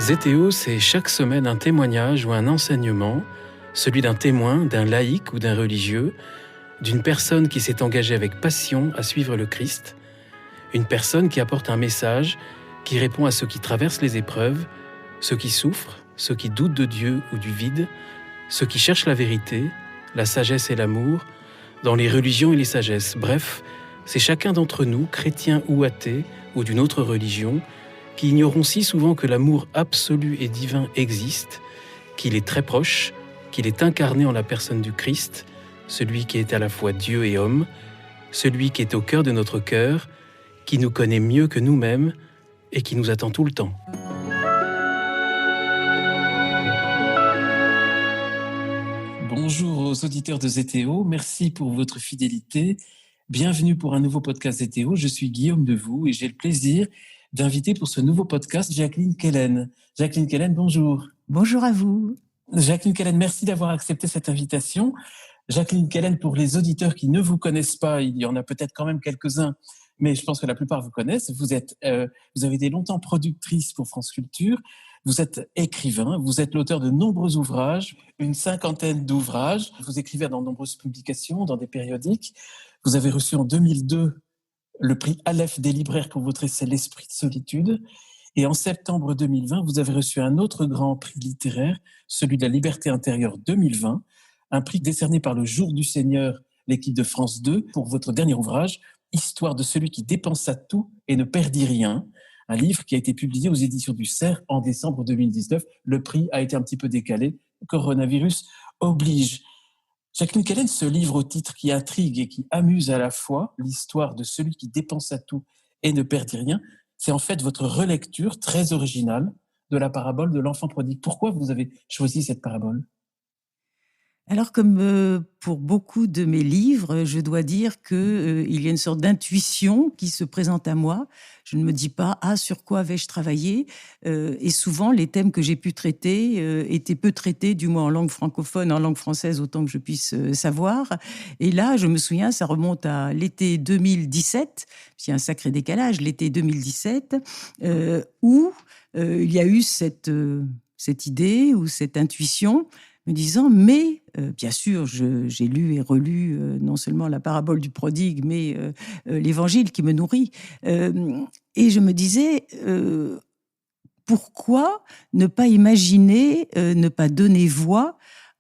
Zétéo, c'est chaque semaine un témoignage ou un enseignement, celui d'un témoin, d'un laïc ou d'un religieux, d'une personne qui s'est engagée avec passion à suivre le Christ, une personne qui apporte un message, qui répond à ceux qui traversent les épreuves, ceux qui souffrent, ceux qui doutent de Dieu ou du vide, ceux qui cherchent la vérité, la sagesse et l'amour, dans les religions et les sagesses. Bref, c'est chacun d'entre nous, chrétien ou athée, ou d'une autre religion, qui ignorons si souvent que l'amour absolu et divin existe, qu'il est très proche, qu'il est incarné en la personne du Christ, celui qui est à la fois Dieu et homme, celui qui est au cœur de notre cœur, qui nous connaît mieux que nous-mêmes et qui nous attend tout le temps. Bonjour aux auditeurs de Zétéo, merci pour votre fidélité. Bienvenue pour un nouveau podcast Zétéo. Je suis Guillaume Devoux et j'ai le plaisir d'inviter pour ce nouveau podcast Jacqueline Kellen. Jacqueline Kellen, bonjour. Bonjour à vous. Jacqueline Kellen, merci d'avoir accepté cette invitation. Jacqueline Kellen, pour les auditeurs qui ne vous connaissent pas, il y en a peut-être quand même quelques-uns, mais je pense que la plupart vous connaissent. Vous avez été longtemps productrice pour France Culture. Vous êtes écrivain, vous êtes l'auteur de nombreux ouvrages, une 50aine d'ouvrages. Vous écrivez dans de nombreuses publications, dans des périodiques. Vous avez reçu en 2002 le prix Aleph des libraires pour votre essai L'Esprit de solitude. Et en septembre 2020, vous avez reçu un autre grand prix littéraire, celui de la Liberté intérieure 2020, un prix décerné par le Jour du Seigneur, l'équipe de France 2, pour votre dernier ouvrage, Histoire de celui qui dépensa tout et ne perdit rien, un livre qui a été publié aux éditions du Cerf en décembre 2019. Le prix a été un petit peu décalé, coronavirus oblige. Jacqueline Kellen, ce livre au titre qui intrigue et qui amuse à la fois, l'histoire de celui qui dépensa tout et ne perdit rien, c'est en fait votre relecture très originale de la parabole de l'enfant prodigue. Pourquoi vous avez choisi cette parabole ? Alors, comme pour beaucoup de mes livres, je dois dire qu'il y a une sorte d'intuition qui se présente à moi. Je ne me dis pas « Ah, sur quoi vais-je travailler ?» Et souvent, les thèmes que j'ai pu traiter étaient peu traités, du moins en langue francophone, en langue française, autant que je puisse savoir. Et là, je me souviens, ça remonte à l'été 2017, il y a un sacré décalage, l'été 2017, où il y a eu cette idée ou cette intuition me disant, mais bien sûr, j'ai lu et relu non seulement la parabole du prodigue, mais l'évangile qui me nourrit. Et je me disais, pourquoi ne pas imaginer, ne pas donner voix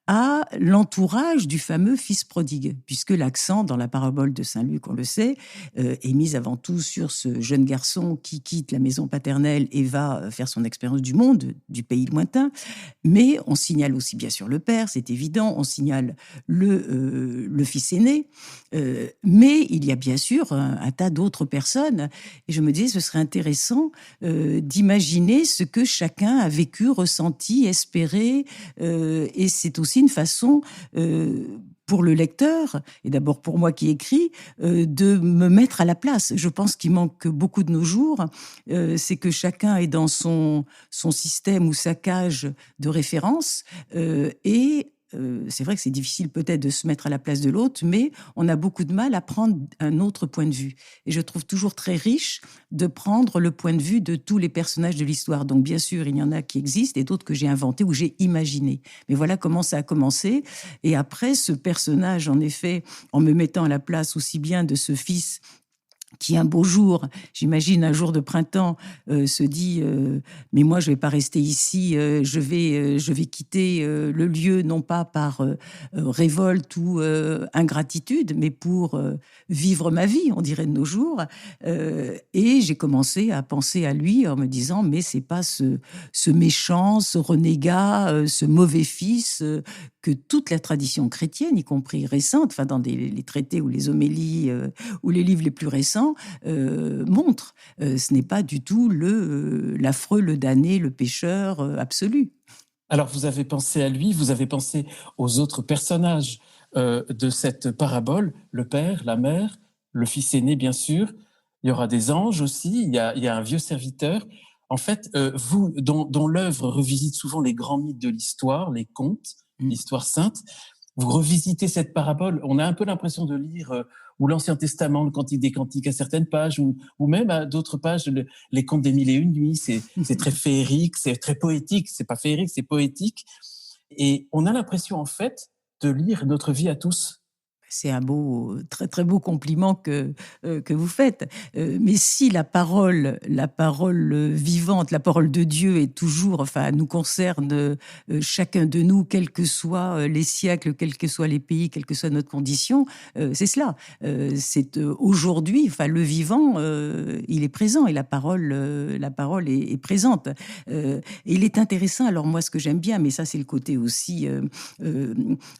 à l'entourage du fameux fils prodigue, puisque l'accent dans la parabole de Saint Luc, on le sait, est mis avant tout sur ce jeune garçon qui quitte la maison paternelle et va faire son expérience du monde, du pays lointain. Mais on signale aussi bien sûr le père, c'est évident, on signale le fils aîné, mais il y a bien sûr un tas d'autres personnes. Et je me disais, ce serait intéressant d'imaginer ce que chacun a vécu, ressenti, espéré, et c'est aussi une façon pour le lecteur, et d'abord pour moi qui écris, de me mettre à la place. Je pense qu'il manque beaucoup de nos jours, c'est que chacun est dans son système ou sa cage de référence, et c'est vrai que c'est difficile peut-être de se mettre à la place de l'autre, mais on a beaucoup de mal à prendre un autre point de vue. Et je trouve toujours très riche de prendre le point de vue de tous les personnages de l'histoire. Donc bien sûr, il y en a qui existent et d'autres que j'ai inventés ou j'ai imaginés. Mais voilà comment ça a commencé. Et après, ce personnage, en effet, en me mettant à la place aussi bien de ce fils qui un beau jour, j'imagine un jour de printemps, se dit mais moi je vais pas rester ici, je vais quitter le lieu non pas par révolte ou ingratitude, mais pour vivre ma vie, on dirait de nos jours. Et j'ai commencé à penser à lui en me disant mais c'est pas ce méchant, ce renégat, ce mauvais fils que toute la tradition chrétienne, y compris récente, enfin dans les traités ou les homélies ou les livres les plus récents, montre. Ce n'est pas du tout l'affreux, le damné, le pécheur absolu. Alors, vous avez pensé à lui, vous avez pensé aux autres personnages de cette parabole, le père, la mère, le fils aîné, bien sûr. Il y aura des anges aussi, il y a un vieux serviteur. En fait, vous, dont l'œuvre revisite souvent les grands mythes de l'histoire, les contes, l'histoire sainte, vous revisitez cette parabole. On a un peu l'impression de lire ou l'Ancien Testament, le Cantique des Cantiques à certaines pages, ou même à d'autres pages, les Contes des Mille et Une Nuits. C'est très féerique, c'est très poétique. C'est pas féerique, c'est poétique. Et on a l'impression, en fait, de lire notre vie à tous. C'est un très très beau compliment que vous faites. Mais si la parole vivante, la parole de Dieu est toujours, enfin, nous concerne chacun de nous, quels que soient les siècles, quels que soient les pays, quelle que soit notre condition, c'est cela. C'est aujourd'hui, enfin, le vivant, il est présent et la parole est présente. Et il est intéressant. Alors moi, ce que j'aime bien, mais ça, c'est le côté aussi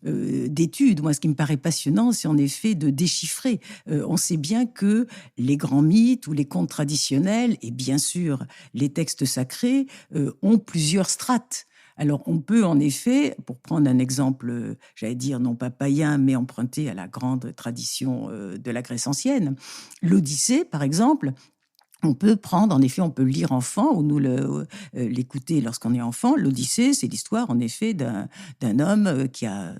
d'études. Moi, ce qui me paraît passionnant, c'est en effet de déchiffrer. On sait bien que les grands mythes ou les contes traditionnels, et bien sûr les textes sacrés, ont plusieurs strates. Alors, on peut en effet, pour prendre un exemple, j'allais dire non pas païen, mais emprunté à la grande tradition de la Grèce ancienne, l'Odyssée, par exemple, on peut prendre, en effet, on peut le lire enfant ou nous l'écouter lorsqu'on est enfant. L'Odyssée, c'est l'histoire, en effet, d'un homme qui a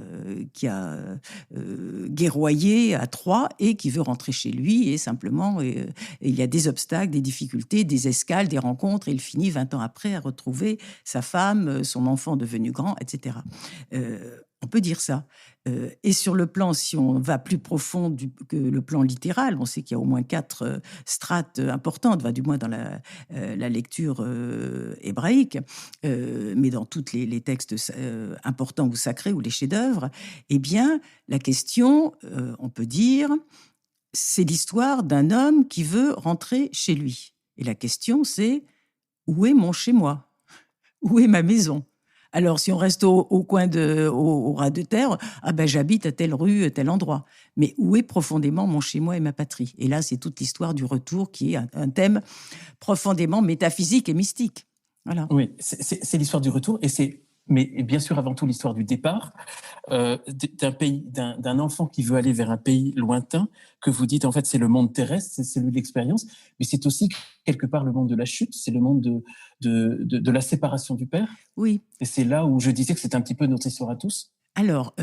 guerroyé à Troie et qui veut rentrer chez lui et simplement, il y a des obstacles, des difficultés, des escales, des rencontres et il finit 20 ans après à retrouver sa femme, son enfant devenu grand, etc. On peut dire ça. Et sur le plan, si on va plus profond que le plan littéral, on sait qu'il y a au moins 4 strates importantes, du moins dans la lecture hébraïque, mais dans tous les textes importants ou sacrés ou les chefs-d'œuvre, eh bien, la question, on peut dire, c'est l'histoire d'un homme qui veut rentrer chez lui. Et la question, c'est où est mon chez-moi? Où est ma maison? Alors, si on reste au coin au ras de terre, j'habite à telle rue, à tel endroit. Mais où est profondément mon chez-moi et ma patrie? Et là, c'est toute l'histoire du retour qui est un thème profondément métaphysique et mystique. Voilà. Oui, c'est l'histoire du retour mais bien sûr avant tout l'histoire du départ d'un enfant qui veut aller vers un pays lointain que vous dites en fait c'est le monde terrestre, c'est celui de l'expérience, mais c'est aussi quelque part le monde de la chute, c'est le monde de la séparation du père. Oui. Et c'est là où je disais que c'est un petit peu notre histoire à tous. Alors,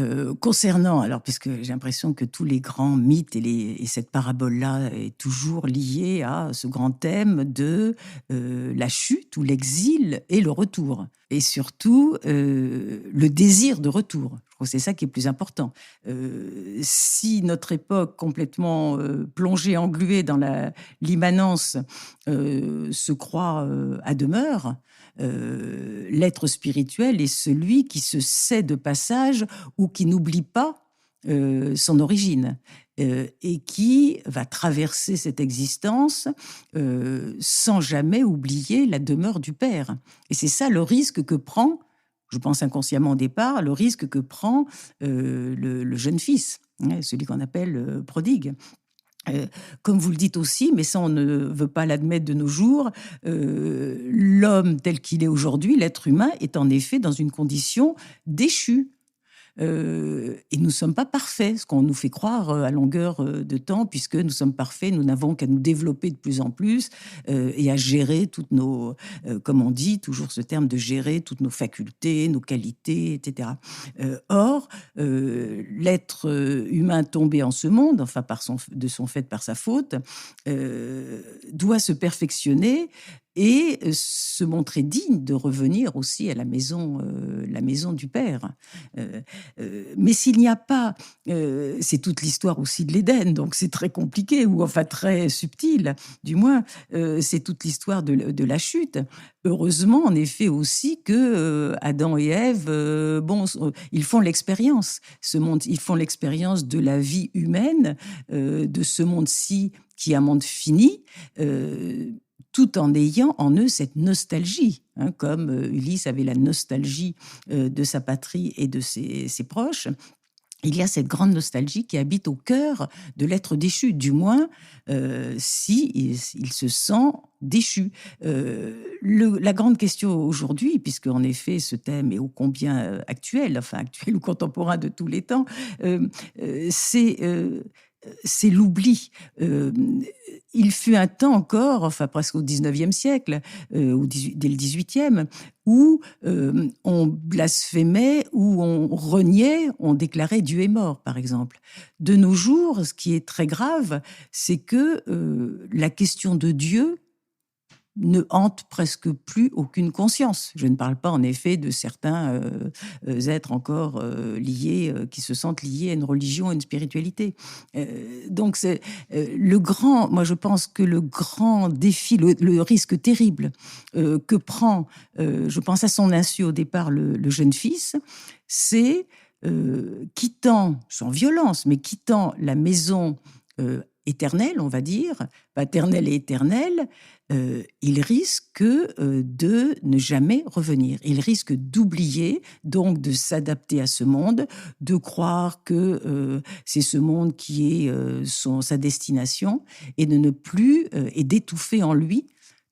puisque j'ai l'impression que tous les grands mythes et cette parabole-là est toujours liée à ce grand thème de la chute ou l'exil et le retour. Et surtout, le désir de retour. Je trouve que c'est ça qui est plus important. Si notre époque complètement plongée, engluée dans l'immanence, se croit à demeure, l'être spirituel est celui qui se sait de passage ou qui n'oublie pas son origine et qui va traverser cette existence sans jamais oublier la demeure du Père. Et c'est ça le risque que prend, je pense inconsciemment au départ, le risque que prend le jeune fils, celui qu'on appelle prodigue. Comme vous le dites aussi, mais ça on ne veut pas l'admettre de nos jours, l'homme tel qu'il est aujourd'hui, l'être humain, est en effet dans une condition déchue. Et nous ne sommes pas parfaits, ce qu'on nous fait croire à longueur de temps, puisque nous sommes parfaits, nous n'avons qu'à nous développer de plus en plus et à gérer toutes nos, comme on dit, toujours ce terme de gérer toutes nos facultés, nos qualités, etc. Or, l'être humain tombé en ce monde, enfin de son fait, par sa faute, doit se perfectionner et se montrer digne de revenir aussi à la maison du Père. Mais s'il n'y a pas, c'est toute l'histoire aussi de l'Éden, donc c'est très compliqué, ou enfin très subtil, du moins, c'est toute l'histoire de la chute. Heureusement, en effet, aussi que Adam et Ève, ils font l'expérience. Ils font l'expérience de la vie humaine, de ce monde-ci qui est un monde fini, tout en ayant en eux cette nostalgie, comme Ulysse avait la nostalgie de sa patrie et de ses proches. Il y a cette grande nostalgie qui habite au cœur de l'être déchu, du moins si il se sent déchu. La grande question aujourd'hui, puisque en effet ce thème est ô combien actuel ou contemporain de tous les temps, c'est l'oubli. il fut un temps encore, enfin presque au 19e siècle, dès le 18e, où on blasphémait, où on reniait, on déclarait Dieu est mort, par exemple. De nos jours, ce qui est très grave, c'est que la question de Dieu ne hante presque plus aucune conscience. Je ne parle pas en effet de certains êtres encore liés, qui se sentent liés à une religion, à une spiritualité. Donc c'est moi je pense que le grand défi, le risque terrible que prend, je pense à son insu au départ, le jeune fils, c'est quittant, sans violence, mais quittant la maison éternelle, on va dire, paternelle et éternelle, il risque de ne jamais revenir. Il risque d'oublier, donc de s'adapter à ce monde, de croire que c'est ce monde qui est sa destination, et de ne plus, et d'étouffer en lui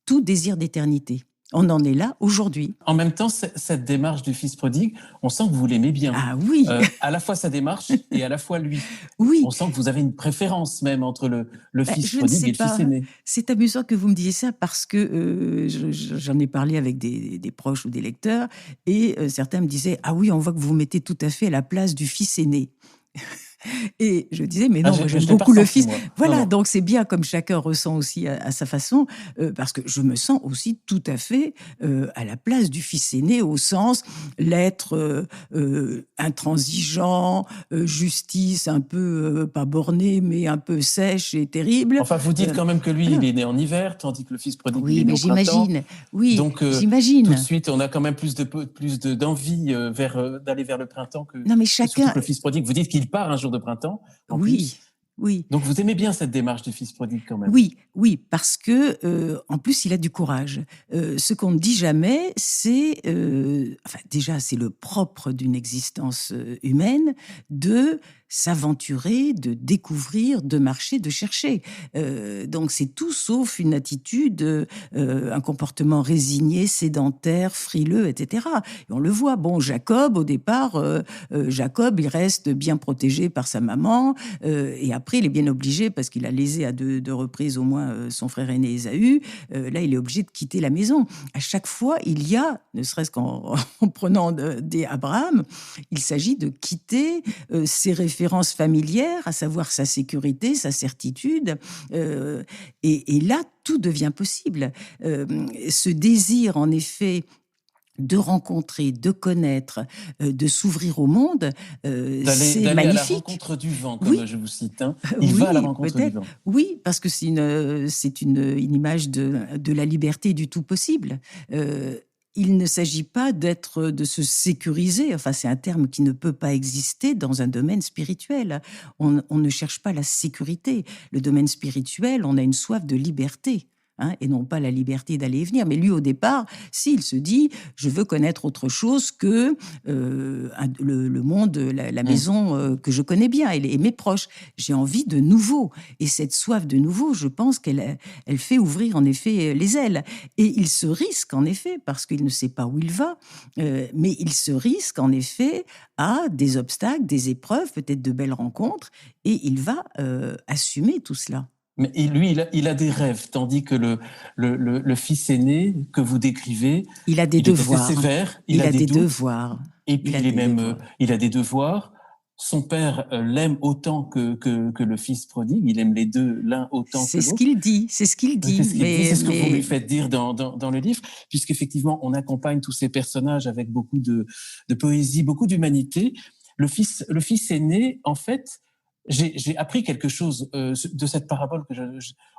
tout désir d'éternité. On en est là aujourd'hui. En même temps, cette démarche du fils prodigue, on sent que vous l'aimez bien. Ah oui. À la fois sa démarche et à la fois lui. Oui. On sent que vous avez une préférence même entre le fils prodigue et le fils aîné. C'est amusant que vous me disiez ça parce que j'en ai parlé avec des proches ou des lecteurs, et certains me disaient « Ah oui, on voit que vous vous mettez tout à fait à la place du fils aîné ». Et je disais, mais non, moi j'aime beaucoup le fils. Voilà, non. Donc c'est bien, comme chacun ressent aussi à sa façon, parce que je me sens aussi tout à fait à la place du fils aîné, au sens l'être intransigeant, justice un peu, pas bornée, mais un peu sèche et terrible. Enfin, vous dites quand même que lui, il est né en hiver, tandis que le fils prodigue, oui, il est né au printemps. Oui, donc, j'imagine. Tout de suite, on a quand même plus d'envie d'aller vers le printemps que, non, mais chacun... que le fils prodigue. Vous dites qu'il part un jour de printemps. Oui. Oui. Donc vous aimez bien cette démarche du fils prodigue quand même. Oui, parce que en plus il a du courage. Ce qu'on ne dit jamais, c'est, enfin déjà c'est le propre d'une existence humaine de s'aventurer, de découvrir, de marcher, de chercher. Donc c'est tout sauf une attitude, un comportement résigné, sédentaire, frileux, etc. Et on le voit. Bon, Jacob, au départ, Jacob, il reste bien protégé par sa maman, et après, il est bien obligé, parce qu'il a lésé à deux reprises au moins son frère aîné Ésaü, là, il est obligé de quitter la maison. À chaque fois, il y a, ne serait-ce qu'en prenant des Abraham, il s'agit de quitter ses références familières, à savoir sa sécurité, sa certitude, et là, tout devient possible. Ce désir, en effet, de rencontrer, de connaître, de s'ouvrir au monde, c'est magnifique. D'aller à la rencontre du vent, comme je vous cite. Hein. Il va à la rencontre du vent. Oui, parce que c'est une image de la liberté du tout possible. Il ne s'agit pas de se sécuriser, enfin c'est un terme qui ne peut pas exister dans un domaine spirituel. On ne cherche pas la sécurité. Le domaine spirituel, on a une soif de liberté. Et non pas la liberté d'aller et venir. Mais lui, au départ, s'il se dit, je veux connaître autre chose que le monde, la maison que je connais bien et mes proches. J'ai envie de nouveau. Et cette soif de nouveau, je pense qu'elle fait ouvrir en effet les ailes. Et il se risque en effet, parce qu'il ne sait pas où il va, mais il se risque en effet à des obstacles, des épreuves, peut-être de belles rencontres, et il va assumer tout cela. Mais lui, il a des rêves, tandis que le fils aîné que vous décrivez, il a des devoirs. Est assez sévère, il a des devoirs. Et puis il a des devoirs. Son père l'aime autant que le fils prodigue. Il aime les deux, l'un autant que l'autre. C'est ce qu'il dit. C'est ce qu'il dit. C'est ce que vous lui faites dire dans le livre, puisqu'effectivement, on accompagne tous ces personnages avec beaucoup de poésie, beaucoup d'humanité. Le fils aîné, en fait, j'ai appris quelque chose de cette parabole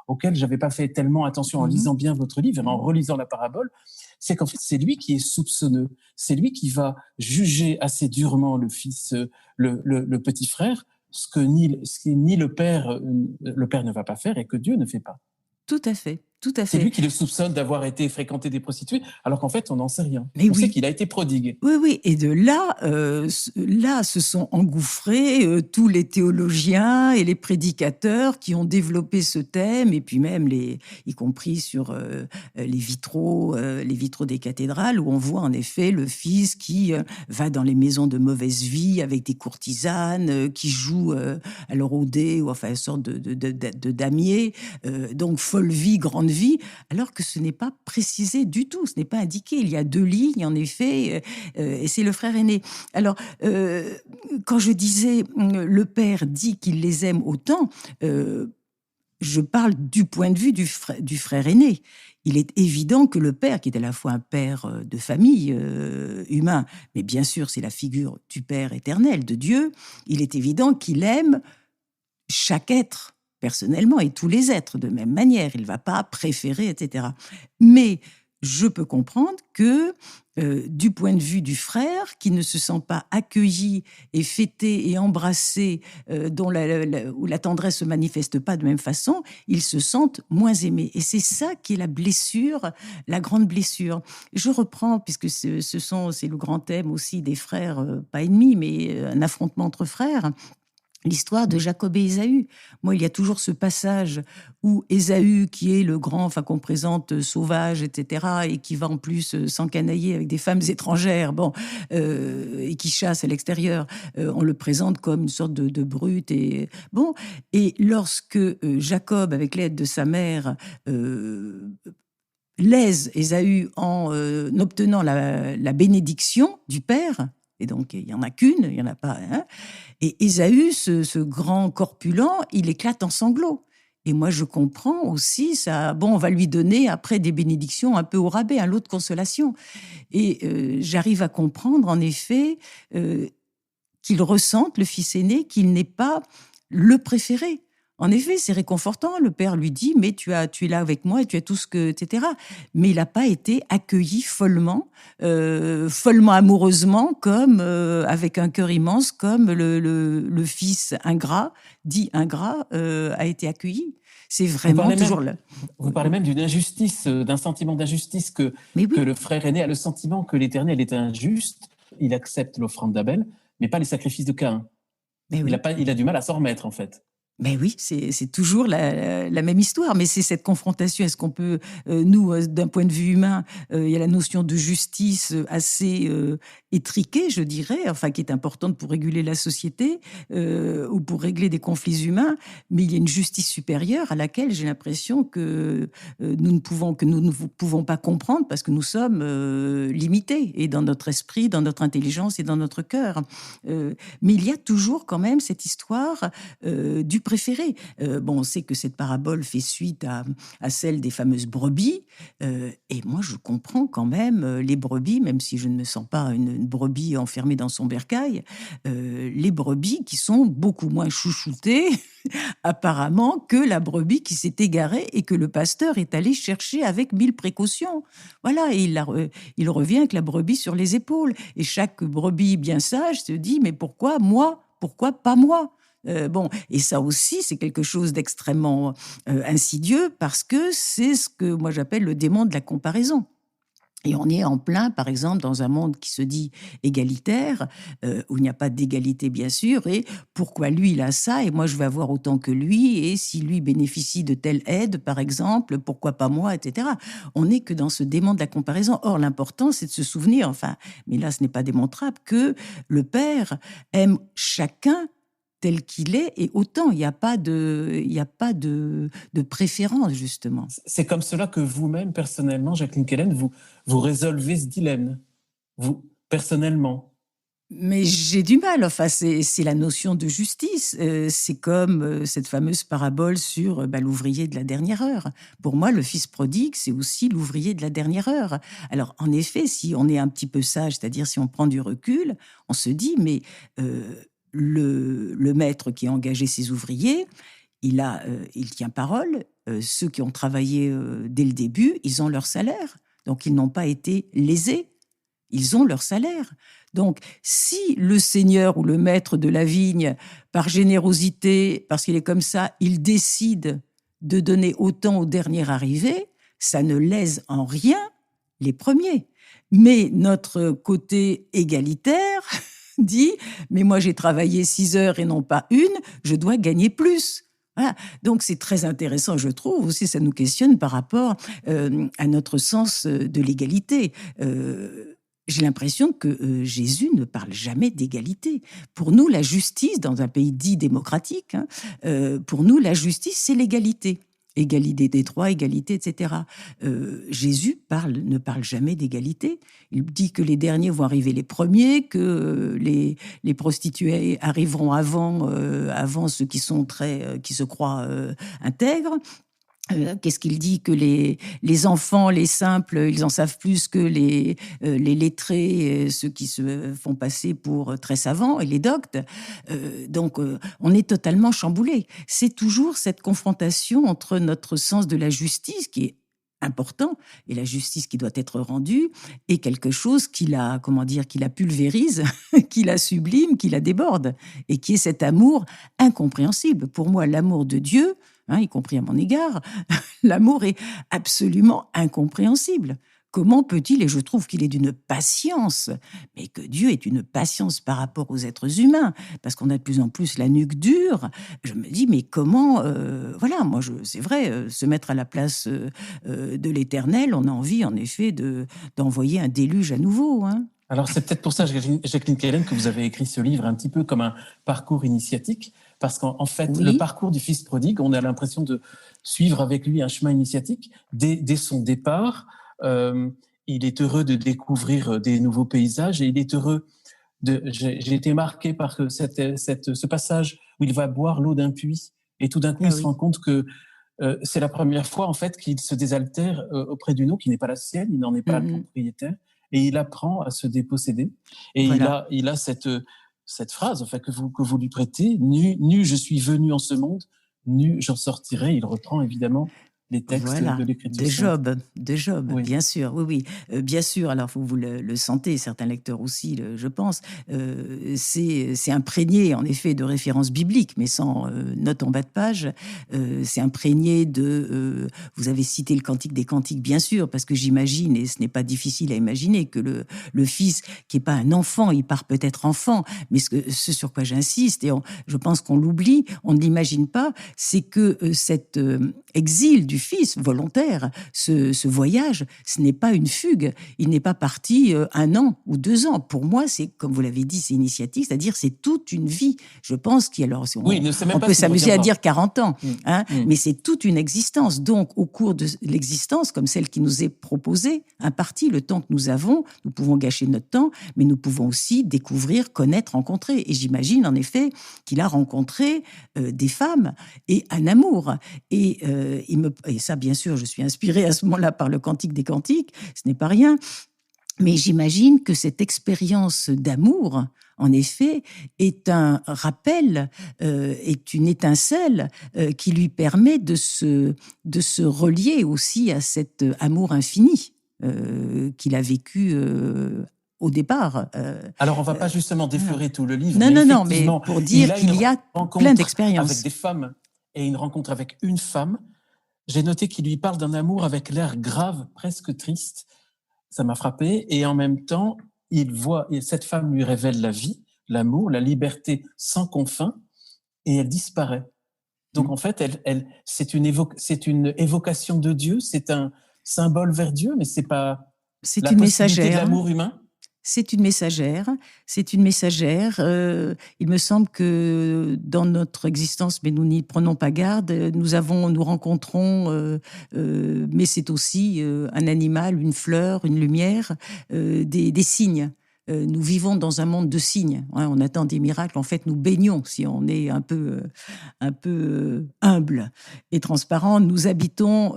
auquel je n'avais pas fait tellement attention en lisant bien votre livre, en relisant la parabole. C'est qu'en fait, c'est lui qui est soupçonneux. C'est lui qui va juger assez durement le fils, le petit frère, ce que ni le père ne va pas faire et que Dieu ne fait pas. Tout à fait. tout à C'est fait. lui qui le soupçonne d'avoir été fréquenter des prostituées, alors qu'en fait, on n'en sait rien. Mais On sait oui. qu'il a été prodigue. Oui, oui, et de là, là se sont engouffrés tous les théologiens et les prédicateurs qui ont développé ce thème, et puis même y compris sur les vitraux des cathédrales, où on voit en effet le fils qui va dans les maisons de mauvaise vie avec des courtisanes, qui joue à leur au dé, ou enfin une sorte de damier, donc folle vie, grande vie, alors que ce n'est pas précisé du tout, ce n'est pas indiqué. Il y a 2 lignes, en effet. Et c'est le frère aîné. Alors, quand je disais le père dit qu'il les aime autant, je parle du point de vue du frère aîné. Il est évident que le père, qui est à la fois un père de famille humain, mais bien sûr c'est la figure du Père éternel, de Dieu, il est évident qu'il aime chaque être personnellement, et tous les êtres de même manière. Il ne va pas préférer, etc. Mais je peux comprendre que du point de vue du frère, qui ne se sent pas accueilli et fêté et embrassé, où la tendresse se manifeste pas de même façon, il se sente moins aimé. Et c'est ça qui est la blessure, la grande blessure. Je reprends, puisque c'est le grand thème aussi des frères, pas ennemis, mais un affrontement entre frères. L'histoire de Jacob et Ésaü. Moi, il y a toujours ce passage où Ésaü, qui est le grand, enfin qu'on présente sauvage, etc., et qui va en plus s'encanailler avec des femmes étrangères, et qui chasse à l'extérieur, on le présente comme une sorte de brute. Et lorsque Jacob, avec l'aide de sa mère, lèse Ésaü en obtenant la bénédiction du père, et donc il n'y en a qu'une, il n'y en a pas un, et Ésaü, ce grand corpulent, il éclate en sanglots. Et moi, je comprends aussi ça. Bon, on va lui donner après des bénédictions un peu au rabais, un lot de consolation. Et j'arrive à comprendre, en effet, qu'il ressente, le fils aîné, qu'il n'est pas le préféré. En effet, c'est réconfortant. Le père lui dit, mais tu es là avec moi et tu as tout ce que, etc. Mais il n'a pas été accueilli follement amoureusement, comme avec un cœur immense, comme le fils ingrat, dit ingrat, a été accueilli. C'est vraiment toujours là. Vous parlez même d'une injustice, d'un sentiment d'injustice que le frère aîné a le sentiment que l'Éternel est injuste. Il accepte l'offrande d'Abel, mais pas les sacrifices de Caïn. Il a du mal à s'en remettre, en fait. Mais oui, c'est toujours la même histoire, mais c'est cette confrontation. Est-ce qu'on peut, nous, d'un point de vue humain, il y a la notion de justice assez étriquée, je dirais, enfin qui est importante pour réguler la société ou pour régler des conflits humains, mais il y a une justice supérieure à laquelle j'ai l'impression que nous ne pouvons pas comprendre parce que nous sommes limités, et dans notre esprit, dans notre intelligence et dans notre cœur. Mais il y a toujours quand même cette histoire du préféré. On sait que cette parabole fait suite à celle des fameuses brebis, et moi je comprends quand même les brebis, même si je ne me sens pas une brebis enfermée dans son bercail, les brebis qui sont beaucoup moins chouchoutées apparemment que la brebis qui s'est égarée et que le pasteur est allé chercher avec 1000 précautions. Voilà, et il revient avec la brebis sur les épaules, et chaque brebis bien sage se dit, mais pourquoi moi? Pourquoi pas moi? Et ça aussi, c'est quelque chose d'extrêmement insidieux, parce que c'est ce que moi j'appelle le démon de la comparaison. Et on est en plein, par exemple, dans un monde qui se dit égalitaire, où il n'y a pas d'égalité, bien sûr, et pourquoi lui, il a ça, et moi, je vais avoir autant que lui, et si lui bénéficie de telle aide, par exemple, pourquoi pas moi, etc. On n'est que dans ce démon de la comparaison. Or, l'important, c'est de se souvenir, mais là, ce n'est pas démontrable, que le Père aime chacun tel qu'il est, et autant, il n'y a pas de préférence, justement. C'est comme cela que vous-même, personnellement, Jacqueline Kellen, vous résolvez ce dilemme, vous, personnellement. Mais j'ai du mal, c'est la notion de justice. C'est comme cette fameuse parabole sur l'ouvrier de la dernière heure. Pour moi, le fils prodigue, c'est aussi l'ouvrier de la dernière heure. Alors, en effet, si on est un petit peu sage, c'est-à-dire si on prend du recul, on se dit, mais le maître qui a engagé ses ouvriers, il tient parole. Ceux qui ont travaillé dès le début, ils ont leur salaire. Donc, ils n'ont pas été lésés. Ils ont leur salaire. Donc, si le seigneur ou le maître de la vigne, par générosité, parce qu'il est comme ça, il décide de donner autant au dernier arrivé, ça ne lèse en rien les premiers. Mais notre côté égalitaire dit, mais moi j'ai travaillé 6 heures et non pas une, je dois gagner plus. Voilà. Donc c'est très intéressant, je trouve, aussi ça nous questionne par rapport à notre sens de l'égalité. J'ai l'impression que Jésus ne parle jamais d'égalité. Pour nous, la justice, dans un pays dit démocratique, pour nous, la justice, c'est l'égalité. Égalité des droits, égalité, etc. Jésus ne parle jamais d'égalité. Il dit que les derniers vont arriver les premiers, que les prostituées arriveront avant ceux qui sont qui se croient intègres. Qu'est-ce qu'il dit? Que les enfants, les simples, ils en savent plus que les lettrés, ceux qui se font passer pour très savants, et les doctes. Donc, on est totalement chamboulé. C'est toujours cette confrontation entre notre sens de la justice, qui est important, et la justice qui doit être rendue, et quelque chose qui la pulvérise, qui la sublime, qui la déborde, et qui est cet amour incompréhensible. Pour moi, l'amour de Dieu, y compris à mon égard, l'amour est absolument incompréhensible. Comment peut-il, et je trouve qu'il est d'une patience, mais que Dieu est une patience par rapport aux êtres humains, parce qu'on a de plus en plus la nuque dure. Je me dis, mais comment, c'est vrai, se mettre à la place de l'Éternel, on a envie en effet d'envoyer un déluge à nouveau. Alors c'est peut-être pour ça, Jacqueline Kellen, que vous avez écrit ce livre un petit peu comme un parcours initiatique, parce qu'en fait, le parcours du fils prodigue, on a l'impression de suivre avec lui un chemin initiatique. Dès son départ, il est heureux de découvrir des nouveaux paysages, et il est heureux j'ai été marqué par ce passage où il va boire l'eau d'un puits, et tout d'un coup, il se rend compte que c'est la première fois en fait qu'il se désaltère auprès d'une eau qui n'est pas la sienne, il n'en est pas le propriétaire, et il apprend à se déposséder. Et voilà. il a cette phrase enfin, que vous lui prêtez, nu je suis venu en ce monde, nu j'en sortirai. Il reprend évidemment les textes de l'Écriture de Job, oui. Bien sûr, oui. Bien sûr, alors vous le sentez, certains lecteurs aussi, je pense, c'est imprégné en effet de références bibliques, mais sans note en bas de page. C'est imprégné vous avez cité le Cantique des Cantiques, bien sûr, parce que j'imagine, et ce n'est pas difficile à imaginer, que le fils, qui n'est pas un enfant, il part peut-être enfant, mais ce sur quoi j'insiste, et je pense qu'on l'oublie, on ne l'imagine pas, c'est que cet exil du fils volontaire, ce voyage, ce n'est pas une fugue. Il n'est pas parti 1 an ou 2 ans. Pour moi, c'est, comme vous l'avez dit, c'est initiatique, c'est-à-dire c'est toute une vie. Je pense on peut s'amuser à dire 40 ans, mais c'est toute une existence. Donc, au cours de l'existence, comme celle qui nous est proposée, impartie, le temps que nous avons, nous pouvons gâcher notre temps, mais nous pouvons aussi découvrir, connaître, rencontrer. Et j'imagine, en effet, qu'il a rencontré des femmes et un amour. Et ça, bien sûr, je suis inspirée à ce moment-là par le Cantique des Cantiques, ce n'est pas rien, mais j'imagine que cette expérience d'amour, en effet, est un rappel, est une étincelle qui lui permet de se relier aussi à cet amour infini qu'il a vécu au départ. Alors, on ne va pas justement déflorer tout le livre. Non, mais pour dire qu'il y a plein d'expériences. Avec des femmes et une rencontre avec une femme. J'ai noté qu'il lui parle d'un amour avec l'air grave, presque triste. Ça m'a frappé. Et en même temps, cette femme lui révèle la vie, l'amour, la liberté sans confins, et elle disparaît. Donc, en fait, c'est une évocation de Dieu, c'est un symbole vers Dieu, mais c'est pas la possibilité de l'amour humain. C'est une messagère. Il me semble que dans notre existence, mais nous n'y prenons pas garde, nous rencontrons, mais c'est aussi un animal, une fleur, une lumière, des signes. Nous vivons dans un monde de signes. On attend des miracles. En fait, nous baignons, si on est un peu humble et transparent. Nous habitons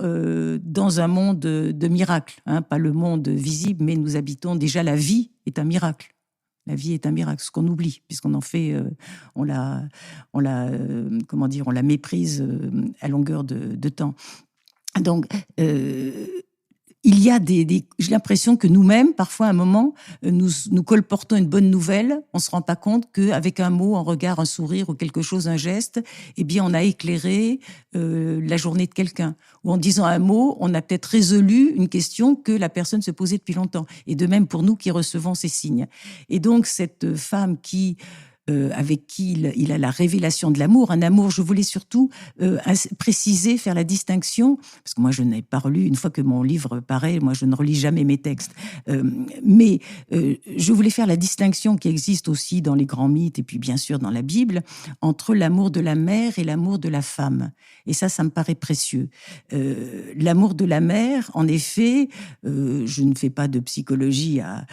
dans un monde de miracles. Pas le monde visible, mais nous habitons déjà la vie est un miracle. La vie est un miracle, ce qu'on oublie, puisqu'on en fait, on la méprise à longueur de temps. Donc, il y a j'ai l'impression que nous-mêmes, parfois, à un moment, nous colportons une bonne nouvelle, on se rend pas compte qu'avec un mot, un regard, un sourire ou quelque chose, un geste, eh bien, on a éclairé la journée de quelqu'un. Ou en disant un mot, on a peut-être résolu une question que la personne se posait depuis longtemps. Et de même pour nous qui recevons ces signes. Et donc, cette femme avec qui il a la révélation de l'amour. Un amour, je voulais surtout préciser, faire la distinction, parce que moi je n'ai pas relu, une fois que mon livre paraît, moi je ne relis jamais mes textes, mais je voulais faire la distinction qui existe aussi dans les grands mythes et puis bien sûr dans la Bible, entre l'amour de la mère et l'amour de la femme. Et ça me paraît précieux. L'amour de la mère, en effet, je ne fais pas de psychologie à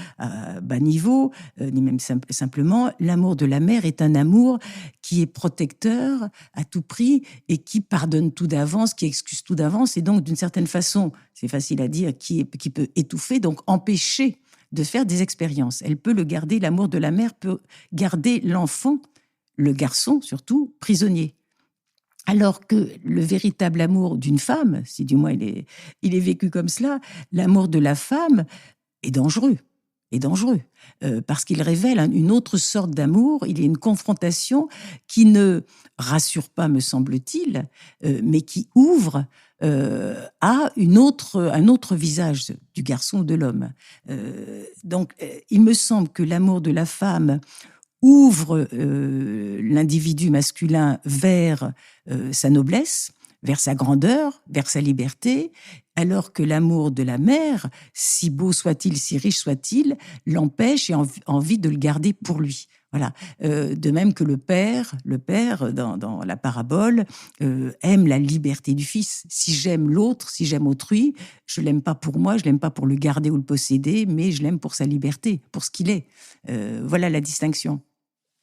bas niveau, ni même simplement, l'amour de la mère est un amour qui est protecteur à tout prix et qui pardonne tout d'avance, qui excuse tout d'avance, et donc d'une certaine façon, c'est facile à dire, qui peut étouffer, donc empêcher de faire des expériences. Elle peut le garder, l'amour de la mère peut garder l'enfant, le garçon surtout, prisonnier. Alors que le véritable amour d'une femme, si du moins il est vécu comme cela, l'amour de la femme est dangereux. Parce qu'il révèle une autre sorte d'amour. Il y a une confrontation qui ne rassure pas, me semble-t-il, mais qui ouvre à un autre visage du garçon ou de l'homme. Donc, il me semble que l'amour de la femme ouvre l'individu masculin vers sa noblesse, vers sa grandeur, vers sa liberté, alors que l'amour de la mère, si beau soit-il, si riche soit-il, l'empêche et a envie de le garder pour lui. Voilà. De même que le père dans la parabole, aime la liberté du fils. Si j'aime l'autre, si j'aime autrui, je l'aime pas pour moi, je l'aime pas pour le garder ou le posséder, mais je l'aime pour sa liberté, pour ce qu'il est. Voilà la distinction.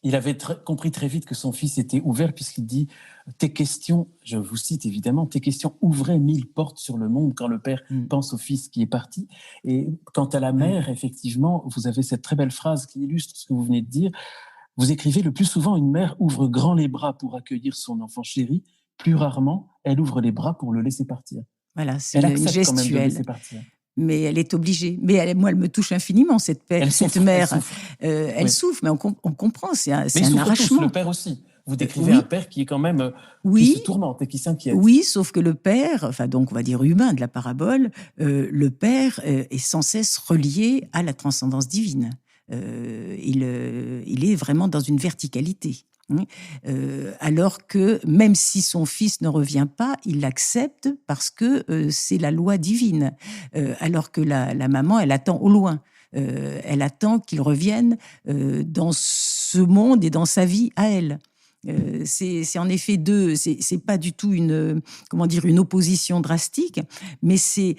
Il avait compris très vite que son fils était ouvert, puisqu'il dit « Tes questions, je vous cite évidemment, tes questions ouvraient 1000 portes sur le monde quand le père pense au fils qui est parti. » Et quant à la mère, effectivement, vous avez cette très belle phrase qui illustre ce que vous venez de dire. Vous écrivez « Le plus souvent, une mère ouvre grand les bras pour accueillir son enfant chéri. Plus rarement, elle ouvre les bras pour le laisser partir. » Voilà, c'est elle une accepte quand même de le gestuelle. laisser partir. Mais elle est obligée. Mais moi, elle me touche infiniment, cette mère. Elle souffre, mais on comprend, c'est un arrachement. Tous, le père aussi. Vous décrivez un père qui est quand même qui se tourmente et qui s'inquiète. Oui, sauf que le père, enfin donc on va dire humain de la parabole, le père est sans cesse relié à la transcendance divine. Il est vraiment dans une verticalité. Alors que même si son fils ne revient pas, il l'accepte parce que c'est la loi divine. Alors que la maman, elle attend au loin. Elle attend qu'il revienne dans ce monde et dans sa vie à elle. C'est en effet c'est pas du tout une opposition drastique, mais c'est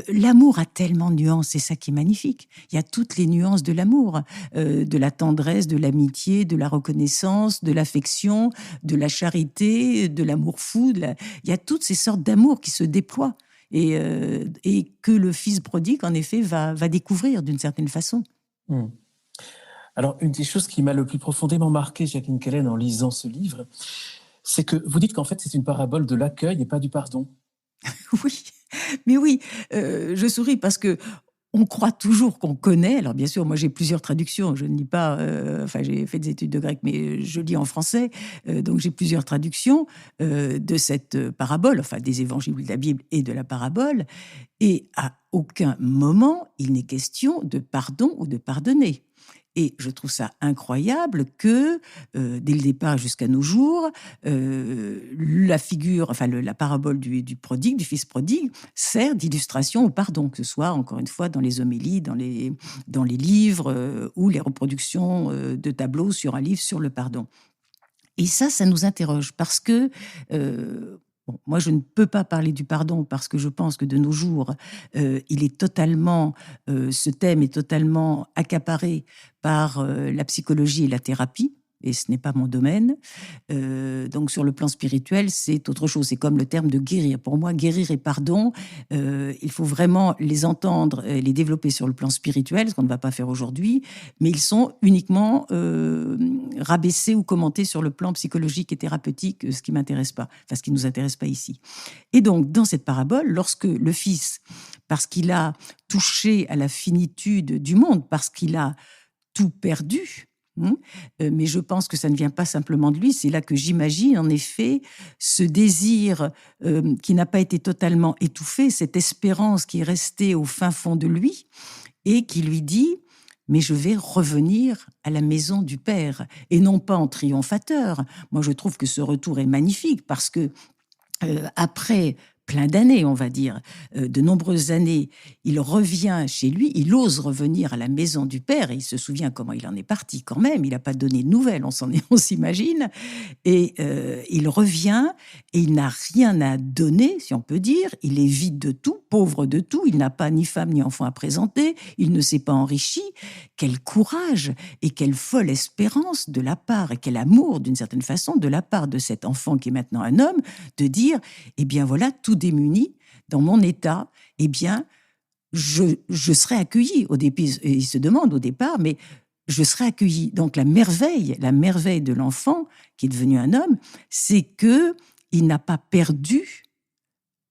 l'amour a tellement de nuances, c'est ça qui est magnifique. Il y a toutes les nuances de l'amour, de la tendresse, de l'amitié, de la reconnaissance, de l'affection, de la charité, de l'amour fou. Il y a toutes ces sortes d'amour qui se déploient et que le fils prodigue en effet va découvrir d'une certaine façon. Alors, une des choses qui m'a le plus profondément marqué, Jacqueline Kellen, en lisant ce livre, c'est que vous dites qu'en fait, c'est une parabole de l'accueil et pas du pardon. Oui, mais oui, je souris parce que on croit toujours qu'on connaît. Alors bien sûr, moi j'ai plusieurs traductions. Je ne lis pas. J'ai fait des études de grec, mais je lis en français. Donc j'ai plusieurs traductions de cette parabole, enfin des évangiles de la Bible et de la parabole. Et à aucun moment il n'est question de pardon ou de pardonner. Et je trouve ça incroyable que, dès le départ jusqu'à nos jours, la parabole du prodigue, du fils prodigue, sert d'illustration au pardon, que ce soit, encore une fois, dans les homélies, dans les livres ou les reproductions de tableaux sur un livre sur le pardon. Et ça nous interroge parce que... moi, je ne peux pas parler du pardon parce que je pense que de nos jours, ce thème est totalement accaparé par la psychologie et la thérapie. Et ce n'est pas mon domaine. Donc, sur le plan spirituel, c'est autre chose. C'est comme le terme de guérir. Pour moi, guérir et pardon, il faut vraiment les entendre et les développer sur le plan spirituel, ce qu'on ne va pas faire aujourd'hui, mais ils sont uniquement rabaissés ou commentés sur le plan psychologique et thérapeutique, ce qui m'intéresse pas, enfin, ce qui nous intéresse pas ici. Et donc, dans cette parabole, lorsque le fils parce qu'il a touché à la finitude du monde, parce qu'il a tout perdu. Mais je pense que ça ne vient pas simplement de lui. C'est là que j'imagine, en effet, ce désir qui n'a pas été totalement étouffé, cette espérance qui est restée au fin fond de lui et qui lui dit « mais je vais revenir à la maison du Père ». Et non pas en triomphateur. Moi, je trouve que ce retour est magnifique parce que après plein d'années, on va dire, de nombreuses années, il revient chez lui, il ose revenir à la maison du Père, et il se souvient comment il en est parti quand même, il n'a pas donné de nouvelles, on s'imagine, et il revient, et il n'a rien à donner, si on peut dire, il est vide de tout, pauvre de tout, il n'a pas ni femme ni enfant à présenter, il ne s'est pas enrichi. Quel courage et quelle folle espérance de la part, et quel amour d'une certaine façon de la part de cet enfant qui est maintenant un homme, de dire, eh bien voilà, tout démuni, dans mon état, eh bien, je serai accueilli. Au début, il se demande au départ, mais je serai accueilli. Donc la merveille de l'enfant qui est devenu un homme, c'est que il n'a pas perdu,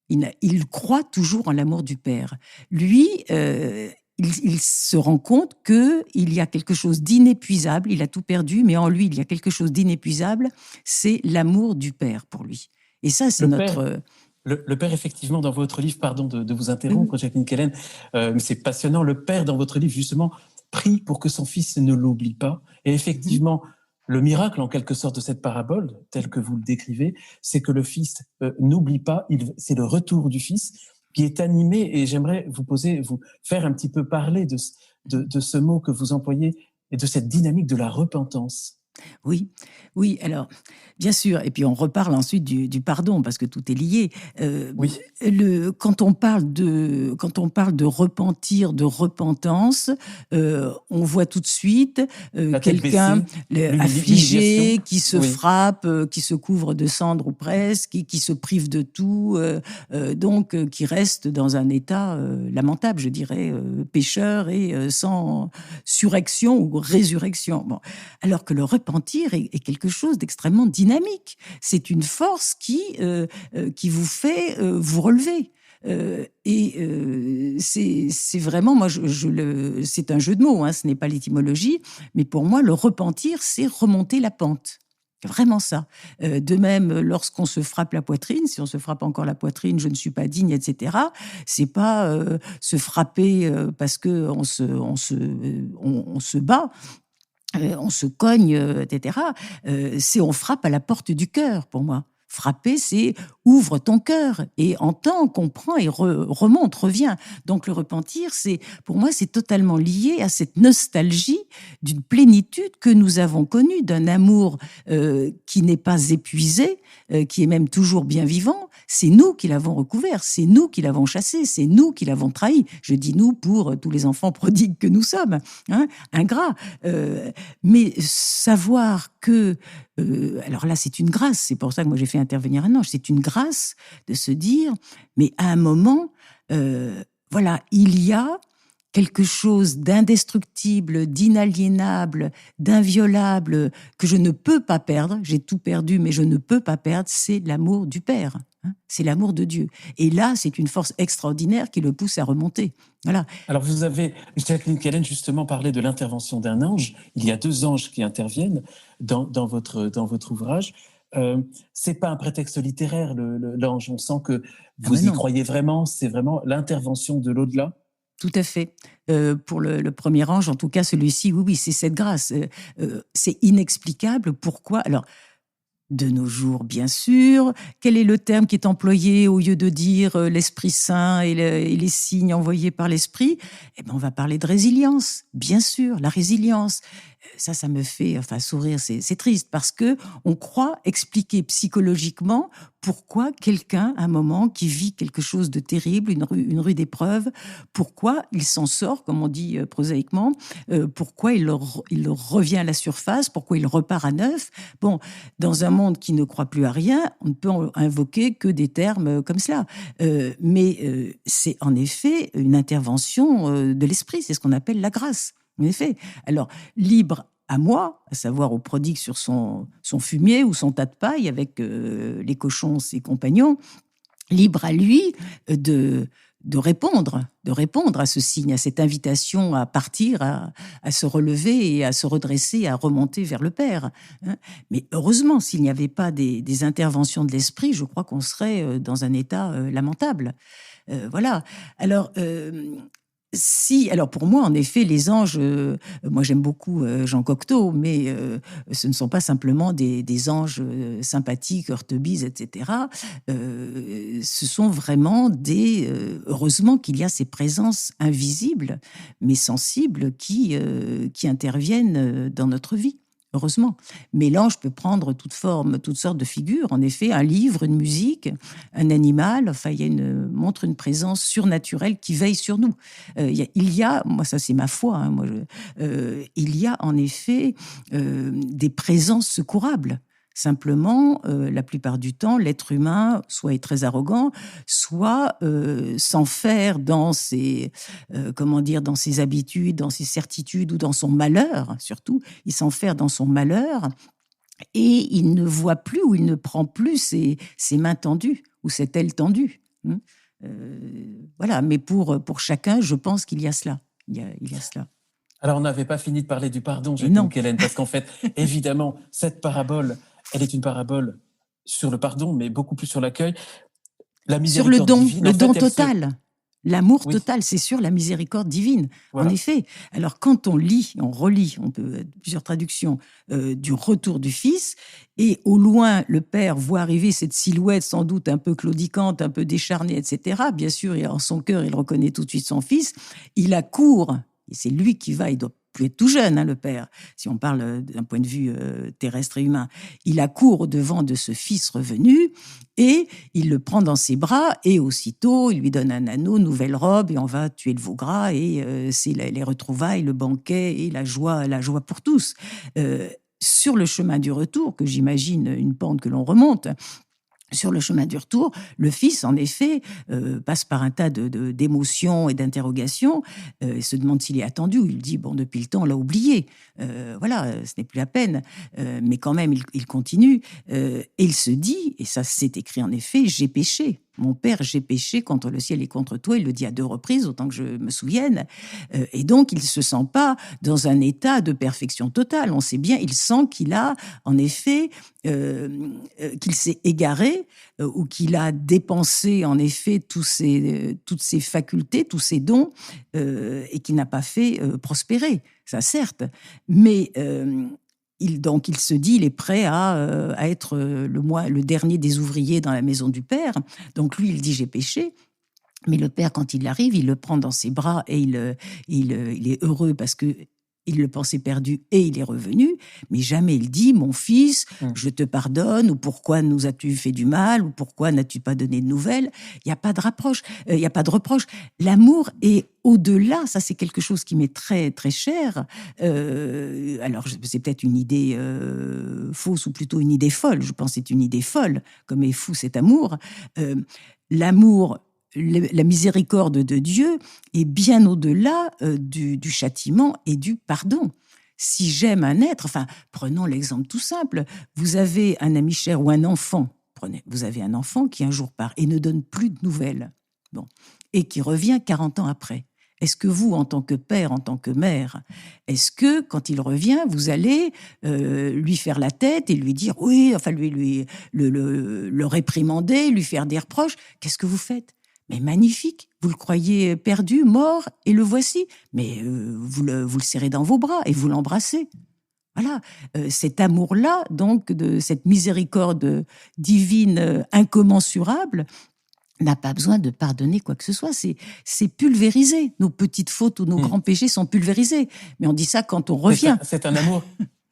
il croit toujours en l'amour du Père. Lui, il se rend compte qu'il y a quelque chose d'inépuisable, il a tout perdu, mais en lui, il y a quelque chose d'inépuisable, c'est l'amour du Père pour lui. Et ça, c'est notre... Le Père, effectivement, dans votre livre, pardon de vous interrompre, Jacqueline Kellen, mais c'est passionnant, le Père, dans votre livre, justement, prie pour que son fils ne l'oublie pas. Et effectivement, le miracle, en quelque sorte, de cette parabole, tel que vous le décrivez, c'est que le fils n'oublie pas, c'est le retour du fils qui est animé, et j'aimerais vous faire un petit peu parler de ce mot que vous employez et de cette dynamique de la repentance. Oui, oui, alors, bien sûr, et puis on reparle ensuite du pardon, parce que tout est lié. Oui. Quand on parle de repentir, de repentance, on voit tout de suite quelqu'un affligé, qui se frappe, qui se couvre de cendres ou presque, qui se prive de tout, donc qui reste dans un état lamentable, je dirais, pécheur et sans surrection ou résurrection. Bon. Alors que le repentir est quelque chose d'extrêmement dynamique. C'est une force qui vous fait vous relever. C'est vraiment, moi, c'est un jeu de mots, hein, ce n'est pas l'étymologie, mais pour moi, le repentir, c'est remonter la pente. Vraiment ça. De même, lorsqu'on se frappe la poitrine, si on se frappe encore la poitrine, je ne suis pas digne, etc. C'est pas se frapper parce que on se bat. On se cogne, etc. C'est on frappe à la porte du cœur, pour moi. Frapper, c'est ouvre ton cœur et entends, comprends et remonte, revient. Donc le repentir, pour moi, c'est totalement lié à cette nostalgie d'une plénitude que nous avons connue, d'un amour qui n'est pas épuisé, qui est même toujours bien vivant. C'est nous qui l'avons recouvert, c'est nous qui l'avons chassé, c'est nous qui l'avons trahi. Je dis nous pour tous les enfants prodigues que nous sommes, hein, ingrats. Mais savoir que, alors là, c'est une grâce, c'est pour ça que moi j'ai fait intervenir un ange, c'est une grâce de se dire, mais à un moment, voilà, il y a quelque chose d'indestructible, d'inaliénable, d'inviolable, que je ne peux pas perdre, j'ai tout perdu, mais je ne peux pas perdre, c'est l'amour du Père. C'est l'amour de Dieu. Et là, c'est une force extraordinaire qui le pousse à remonter. Voilà. Alors, vous avez, Jacqueline Kellen, justement parlé de l'intervention d'un ange. Il y a 2 anges qui interviennent dans votre ouvrage. C'est pas un prétexte littéraire, l'ange. On sent que vous y croyez vraiment. C'est vraiment l'intervention de l'au-delà. Tout à fait. Pour le premier ange, en tout cas, celui-ci, oui, c'est cette grâce. C'est inexplicable. Pourquoi ? Alors, de nos jours, bien sûr. Quel est le terme qui est employé au lieu de dire l'Esprit Saint et les signes envoyés par l'Esprit ? Eh bien, on va parler de résilience, bien sûr, la résilience. Ça me fait sourire, c'est triste, parce que on croit expliquer psychologiquement pourquoi quelqu'un, à un moment, qui vit quelque chose de terrible, une rude épreuve, pourquoi il s'en sort, comme on dit prosaïquement, pourquoi il revient à la surface, pourquoi il repart à neuf. Bon, dans un monde qui ne croit plus à rien, on ne peut invoquer que des termes comme cela. Mais c'est en effet une intervention de l'esprit, c'est ce qu'on appelle la grâce. En effet. Alors, libre à moi, à savoir au prodigue sur son fumier ou son tas de paille avec les cochons, ses compagnons, libre à lui de répondre à ce signe, à cette invitation à partir, à se relever et à se redresser, à remonter vers le Père. Mais heureusement, s'il n'y avait pas des interventions de l'esprit, je crois qu'on serait dans un état lamentable. Voilà. Alors, alors pour moi, en effet, les anges, moi j'aime beaucoup Jean Cocteau, mais ce ne sont pas simplement des anges sympathiques, heurtebise, etc. Ce sont vraiment heureusement qu'il y a ces présences invisibles, mais sensibles, qui interviennent dans notre vie. Heureusement. Mais l'ange peut prendre toute forme, toutes sortes de figures. En effet, un livre, une musique, un animal. Enfin, montre une présence surnaturelle qui veille sur nous. Moi ça c'est ma foi. Il y a en effet des présences secourables. Simplement, la plupart du temps, l'être humain soit est très arrogant, soit s'enferre dans dans ses habitudes, dans ses certitudes ou dans son malheur. Surtout, il s'enferre dans son malheur et il ne voit plus ou il ne prend plus ses mains tendues ou cette aile tendue. Voilà. Mais pour chacun, je pense qu'il y a cela. Il y a cela. Alors, on n'avait pas fini de parler du pardon, Jacqueline Kellen, parce qu'en fait, évidemment, cette parabole, elle est une parabole sur le pardon, mais beaucoup plus sur l'accueil. La miséricorde sur le don, divine, le don total. L'amour total, c'est sur la miséricorde divine. Voilà. En effet. Alors, quand on relit, on peut plusieurs traductions du retour du Fils, et au loin, le Père voit arriver cette silhouette sans doute un peu claudicante, un peu décharnée, etc. Bien sûr, en son cœur, il reconnaît tout de suite son Fils. Il accourt, et c'est lui qui va, il doit plus être tout jeune, le Père, si on parle d'un point de vue terrestre et humain. Il accourt au-devant de ce Fils revenu et il le prend dans ses bras et aussitôt, il lui donne un anneau, nouvelle robe et on va tuer le veau gras et c'est les retrouvailles, le banquet et la joie pour tous. Sur le chemin du retour, que j'imagine une pente que l'on remonte, sur le chemin du retour, le Fils, en effet, passe par un tas d'émotions et d'interrogations. Il se demande s'il est attendu. Il dit, depuis le temps, on l'a oublié. Voilà, ce n'est plus la peine. Mais quand même, il continue. Et il se dit, et ça c'est écrit en effet, j'ai péché. Mon Père, j'ai péché contre le ciel et contre toi. Il le dit à 2 reprises, autant que je me souvienne. Et donc, il ne se sent pas dans un état de perfection totale. On sait bien, il sent qu'il a, en effet, qu'il s'est égaré ou qu'il a dépensé, en effet, toutes ses facultés, tous ses dons, et qu'il n'a pas fait prospérer. Ça, certes. Mais il se dit, il est prêt à être le dernier des ouvriers dans la maison du Père. Donc lui, il dit, j'ai péché. Mais le Père, quand il arrive, il le prend dans ses bras et il est heureux parce que il le pensait perdu et il est revenu. Mais jamais il dit, mon fils, je te pardonne, ou pourquoi nous as-tu fait du mal, ou pourquoi n'as-tu pas donné de nouvelles. Il n'y a pas de reproche. L'amour est au-delà, ça c'est quelque chose qui m'est très très cher. Alors c'est peut-être une idée fausse ou plutôt une idée folle. Je pense que c'est une idée folle, comme est fou cet amour. L'amour, la miséricorde de Dieu est bien au-delà du châtiment et du pardon. Si j'aime un être, prenons l'exemple tout simple, vous avez un ami cher ou un enfant, vous avez un enfant qui un jour part et ne donne plus de nouvelles, et qui revient 40 ans après. Est-ce que vous, en tant que père, en tant que mère, est-ce que, quand il revient, vous allez lui faire la tête et lui dire, oui, le réprimander, lui faire des reproches? Qu'est-ce que vous faites? Mais magnifique, vous le croyez perdu, mort, et le voici. Mais vous le serrez dans vos bras et vous l'embrassez. Voilà, cet amour-là, donc, de cette miséricorde divine incommensurable, n'a pas besoin de pardonner quoi que ce soit. C'est pulvérisé. Nos petites fautes ou nos grands péchés sont pulvérisés. Mais on dit ça quand on revient. C'est un amour.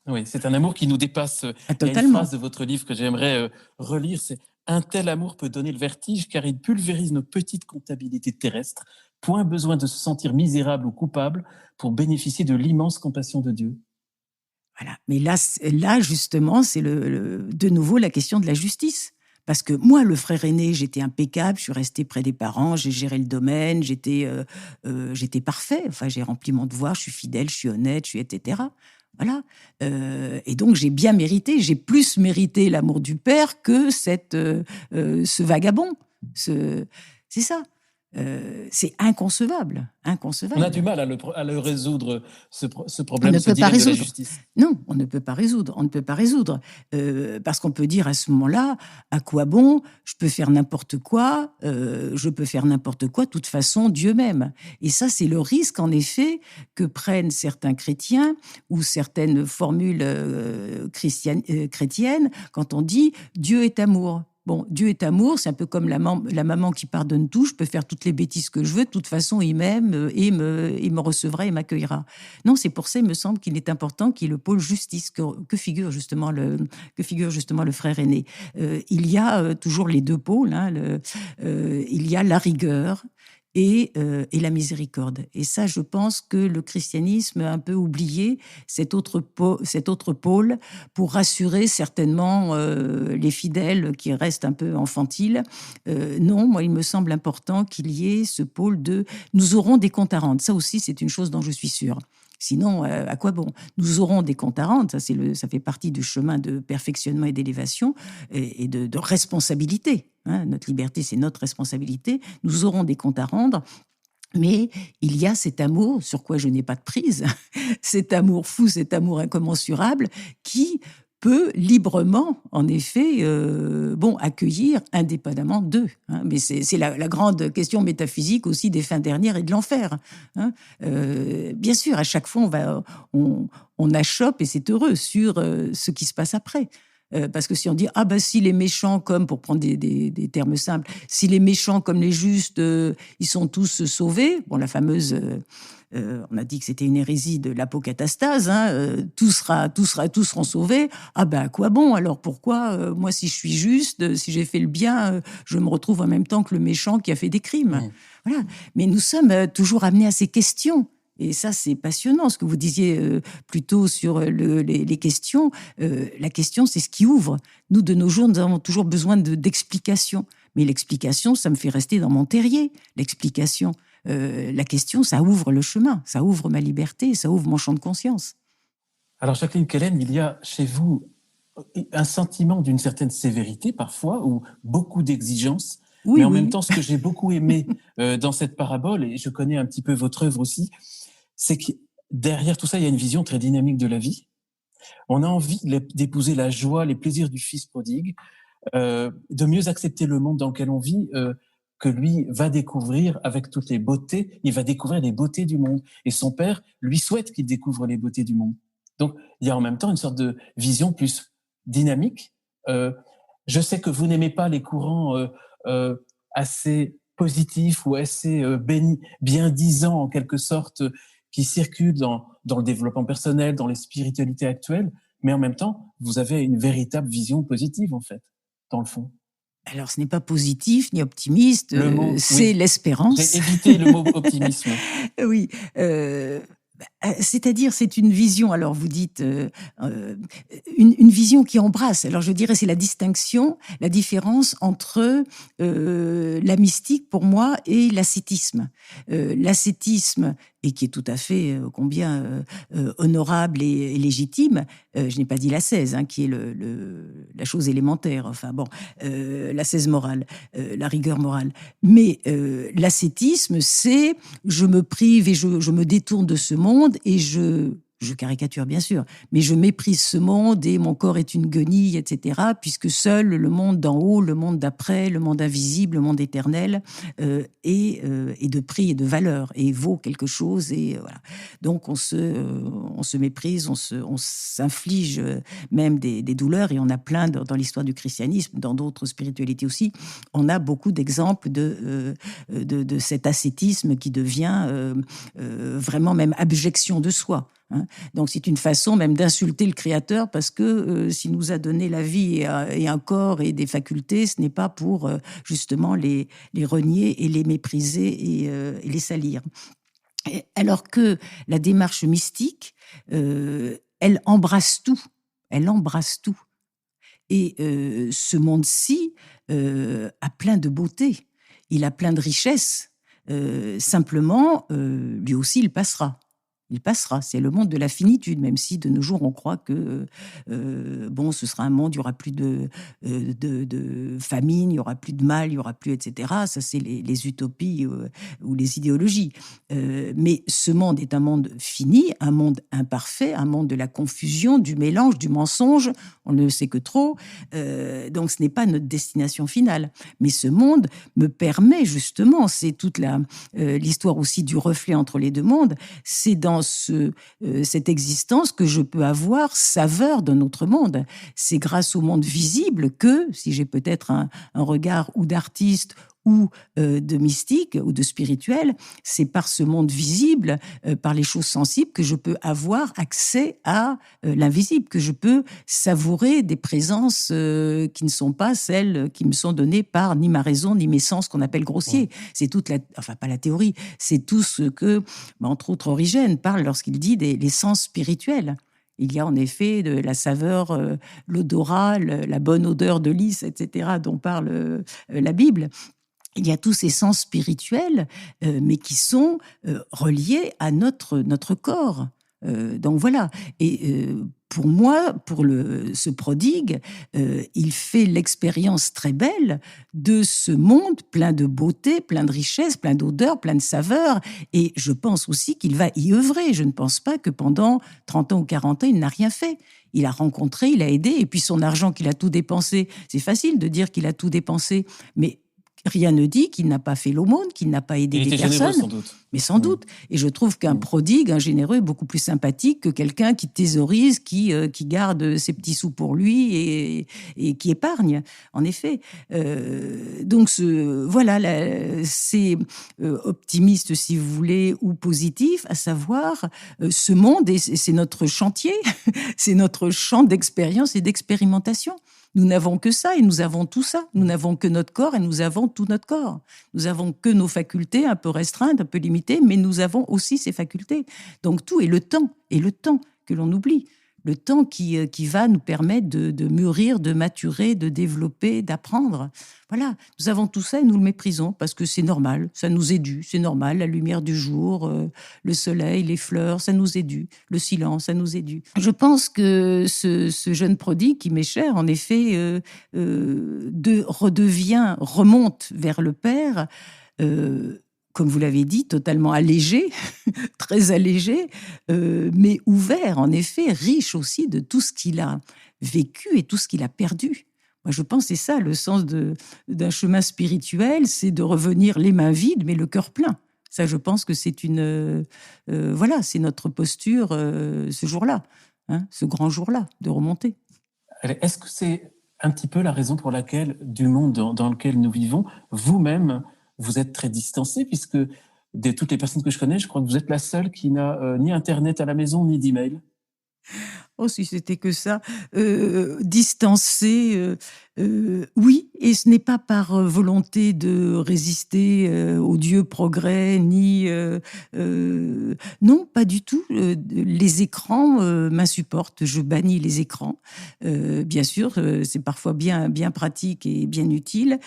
Oui, c'est un amour qui nous dépasse. Totalement. Il y a une phrase de votre livre que j'aimerais relire, c'est « Un tel amour peut donner le vertige car il pulvérise nos petites comptabilités terrestres. Point besoin de se sentir misérable ou coupable pour bénéficier de l'immense compassion de Dieu. » Voilà. Mais là justement, c'est de nouveau la question de la justice. Parce que moi, le frère aîné, j'étais impeccable, je suis restée près des parents, j'ai géré le domaine, j'étais parfait. J'ai rempli mon devoir, je suis fidèle, je suis honnête, etc. Voilà. Et donc, j'ai bien mérité, j'ai plus mérité l'amour du Père que ce vagabond. C'est ça. C'est inconcevable, On a inconcevable. du mal à le résoudre, ce On problème, ne ce peut pas dilemme de la résoudre. justice. Non, on ne peut pas résoudre. On ne peut pas résoudre. Parce qu'on peut dire à ce moment-là, à quoi bon? Je peux faire n'importe quoi. Je peux faire n'importe quoi. De toute façon, Dieu m'aime. Et ça, c'est le risque, en effet, que prennent certains chrétiens ou certaines formules chrétiennes quand on dit Dieu est amour. Bon, Dieu est amour, c'est un peu comme la maman qui pardonne tout. Je peux faire toutes les bêtises que je veux. De toute façon, il m'aime et me recevra et m'accueillera. Non, c'est pour ça, il me semble qu'il est important qu'il y ait le pôle justice que figure justement le frère aîné. Il y a toujours les deux pôles. Hein, il y a la rigueur et la miséricorde. Et ça, je pense que le christianisme a un peu oublié cet autre pôle pour rassurer certainement les fidèles qui restent un peu enfantiles. Non, moi, il me semble important qu'il y ait ce pôle de « nous aurons des comptes à rendre ». Ça aussi, c'est une chose dont je suis sûre. Sinon, à quoi bon? Nous aurons des comptes à rendre, ça fait partie du chemin de perfectionnement et d'élévation et de responsabilité. Hein. Notre liberté, c'est notre responsabilité. Nous aurons des comptes à rendre. Mais il y a cet amour, sur quoi je n'ai pas de prise, cet amour fou, cet amour incommensurable, qui peut librement, en effet, accueillir indépendamment d'eux. Hein. Mais c'est la grande question métaphysique aussi des fins dernières et de l'enfer. Hein. Bien sûr, à chaque fois, on achoppe, et c'est heureux, sur ce qui se passe après. Parce que si on dit si les méchants comme, pour prendre des termes simples, si les méchants comme les justes, ils sont tous sauvés, bon, la fameuse, on a dit que c'était une hérésie de l'apocatastase, hein, tous seront sauvés. À quoi bon? Alors pourquoi moi, si je suis juste, si j'ai fait le bien, je me retrouve en même temps que le méchant qui a fait des crimes. Voilà. Mais nous sommes toujours amenés à ces questions. Et ça, c'est passionnant, ce que vous disiez plus tôt sur les questions. La question, c'est ce qui ouvre. Nous, de nos jours, nous avons toujours besoin d'explications. Mais l'explication, ça me fait rester dans mon terrier. L'explication, la question, ça ouvre le chemin, ça ouvre ma liberté, ça ouvre mon champ de conscience. Alors, Jacqueline Kellen, il y a chez vous un sentiment d'une certaine sévérité parfois, ou beaucoup d'exigences. Oui, mais en oui. même temps, ce que j'ai beaucoup aimé dans cette parabole, et je connais un petit peu votre œuvre aussi, c'est que derrière tout ça, il y a une vision très dynamique de la vie. On a envie d'épouser la joie, les plaisirs du fils prodigue, de mieux accepter le monde dans lequel on vit, que lui va découvrir avec toutes les beautés. Il va découvrir les beautés du monde. Et son père lui souhaite qu'il découvre les beautés du monde. Donc, il y a en même temps une sorte de vision plus dynamique. Je sais que vous n'aimez pas les courants assez positifs ou assez bien-disants, en quelque sorte, qui circulent dans le développement personnel, dans les spiritualités actuelles, mais en même temps, vous avez une véritable vision positive, en fait, dans le fond. Alors, ce n'est pas positif ni optimiste, c'est l'espérance. J'ai évité le mot optimisme. Oui. C'est-à-dire, c'est une vision, alors vous dites, une vision qui embrasse. Alors je dirais, c'est la distinction, la différence entre la mystique, pour moi, et l'ascétisme. L'ascétisme, et qui est tout à fait combien honorable et légitime, je n'ai pas dit l'ascèse, hein, qui est la chose élémentaire, enfin bon, l'ascèse morale, la rigueur morale. Mais l'ascétisme, c'est je me prive et je me détourne de ce monde et je caricature bien sûr, mais je méprise ce monde et mon corps est une guenille, etc., puisque seul le monde d'en haut, le monde d'après, le monde invisible, le monde éternel est de prix et de valeur et vaut quelque chose. Et voilà. Donc on se méprise, on s'inflige même des douleurs, et on a plein dans l'histoire du christianisme, dans d'autres spiritualités aussi, on a beaucoup d'exemples de cet ascétisme qui devient vraiment même abjection de soi. Hein. Donc c'est une façon même d'insulter le Créateur, parce que s'il nous a donné la vie et un corps et des facultés, ce n'est pas pour justement les renier et les mépriser et les salir. Alors que la démarche mystique, elle embrasse tout. Elle embrasse tout. Et ce monde-ci a plein de beauté. Il a plein de richesses. Simplement, lui aussi, il passera. Il passera. C'est le monde de la finitude, même si de nos jours on croit que ce sera un monde, il y aura plus de famine, il y aura plus de mal, il y aura plus, etc. Ça, c'est les utopies ou les idéologies. Mais ce monde est un monde fini, un monde imparfait, un monde de la confusion, du mélange, du mensonge. On ne le sait que trop. Donc, ce n'est pas notre destination finale. Mais ce monde me permet justement, c'est toute l'histoire aussi du reflet entre les deux mondes. C'est dans cette existence que je peux avoir saveur d'un autre monde. C'est grâce au monde visible que, si j'ai peut-être un regard ou d'artiste ou de mystique ou de spirituel, c'est par ce monde visible, par les choses sensibles, que je peux avoir accès à l'invisible, que je peux savourer des présences qui ne sont pas celles qui me sont données par ni ma raison, ni mes sens qu'on appelle grossiers. C'est toute pas la théorie, c'est tout ce que, entre autres, Origène parle lorsqu'il dit les sens spirituels. Il y a en effet de la saveur, l'odorat, la bonne odeur de lys, etc., dont parle la Bible. Il y a tous ces sens spirituels, mais qui sont reliés à notre corps. Donc voilà. Et pour moi, ce prodigue, il fait l'expérience très belle de ce monde plein de beauté, plein de richesse, plein d'odeurs, plein de saveurs. Et je pense aussi qu'il va y œuvrer. Je ne pense pas que pendant 30 ans ou 40 ans, il n'a rien fait. Il a rencontré, il a aidé, et puis son argent qu'il a tout dépensé. C'est facile de dire qu'il a tout dépensé, mais rien ne dit qu'il n'a pas fait l'aumône, qu'il n'a pas aidé des personnes. Généreux, sans doute. Mais sans doute. Et je trouve qu'un prodigue, un généreux, est beaucoup plus sympathique que quelqu'un qui thésaurise, qui garde ses petits sous pour lui et qui épargne, en effet. Donc, c'est optimiste, si vous voulez, ou positif, à savoir, ce monde, et c'est notre chantier, c'est notre champ d'expérience et d'expérimentation. Nous n'avons que ça et nous avons tout ça. Nous n'avons que notre corps et nous avons tout notre corps. Nous n'avons que nos facultés un peu restreintes, un peu limitées, mais nous avons aussi ces facultés. Donc tout est le temps que l'on oublie. Le temps qui va nous permettre de mûrir, de maturer, de développer, d'apprendre. Voilà, nous avons tout ça et nous le méprisons parce que c'est normal, ça nous est dû, c'est normal, la lumière du jour, le soleil, les fleurs, ça nous est dû, le silence, ça nous est dû. Je pense que ce jeune prodigue qui m'est cher, en effet, remonte vers le Père, comme vous l'avez dit, totalement allégé, très allégé, mais ouvert, en effet, riche aussi de tout ce qu'il a vécu et tout ce qu'il a perdu. Moi, je pense que c'est ça, le sens d'un chemin spirituel, c'est de revenir les mains vides, mais le cœur plein. Ça, je pense que c'est c'est notre posture ce jour-là, ce grand jour-là, de remonter. Est-ce que c'est un petit peu la raison pour laquelle, du monde dans lequel nous vivons, vous-même, vous êtes très distancé, puisque de toutes les personnes que je connais, je crois que vous êtes la seule qui n'a ni Internet à la maison, ni d'email. Oh, si c'était que ça. Distancé, oui, et ce n'est pas par volonté de résister au Dieu progrès, ni... non, pas du tout. Les écrans m'insupportent, je bannis les écrans. Bien sûr, c'est parfois bien pratique et bien utile.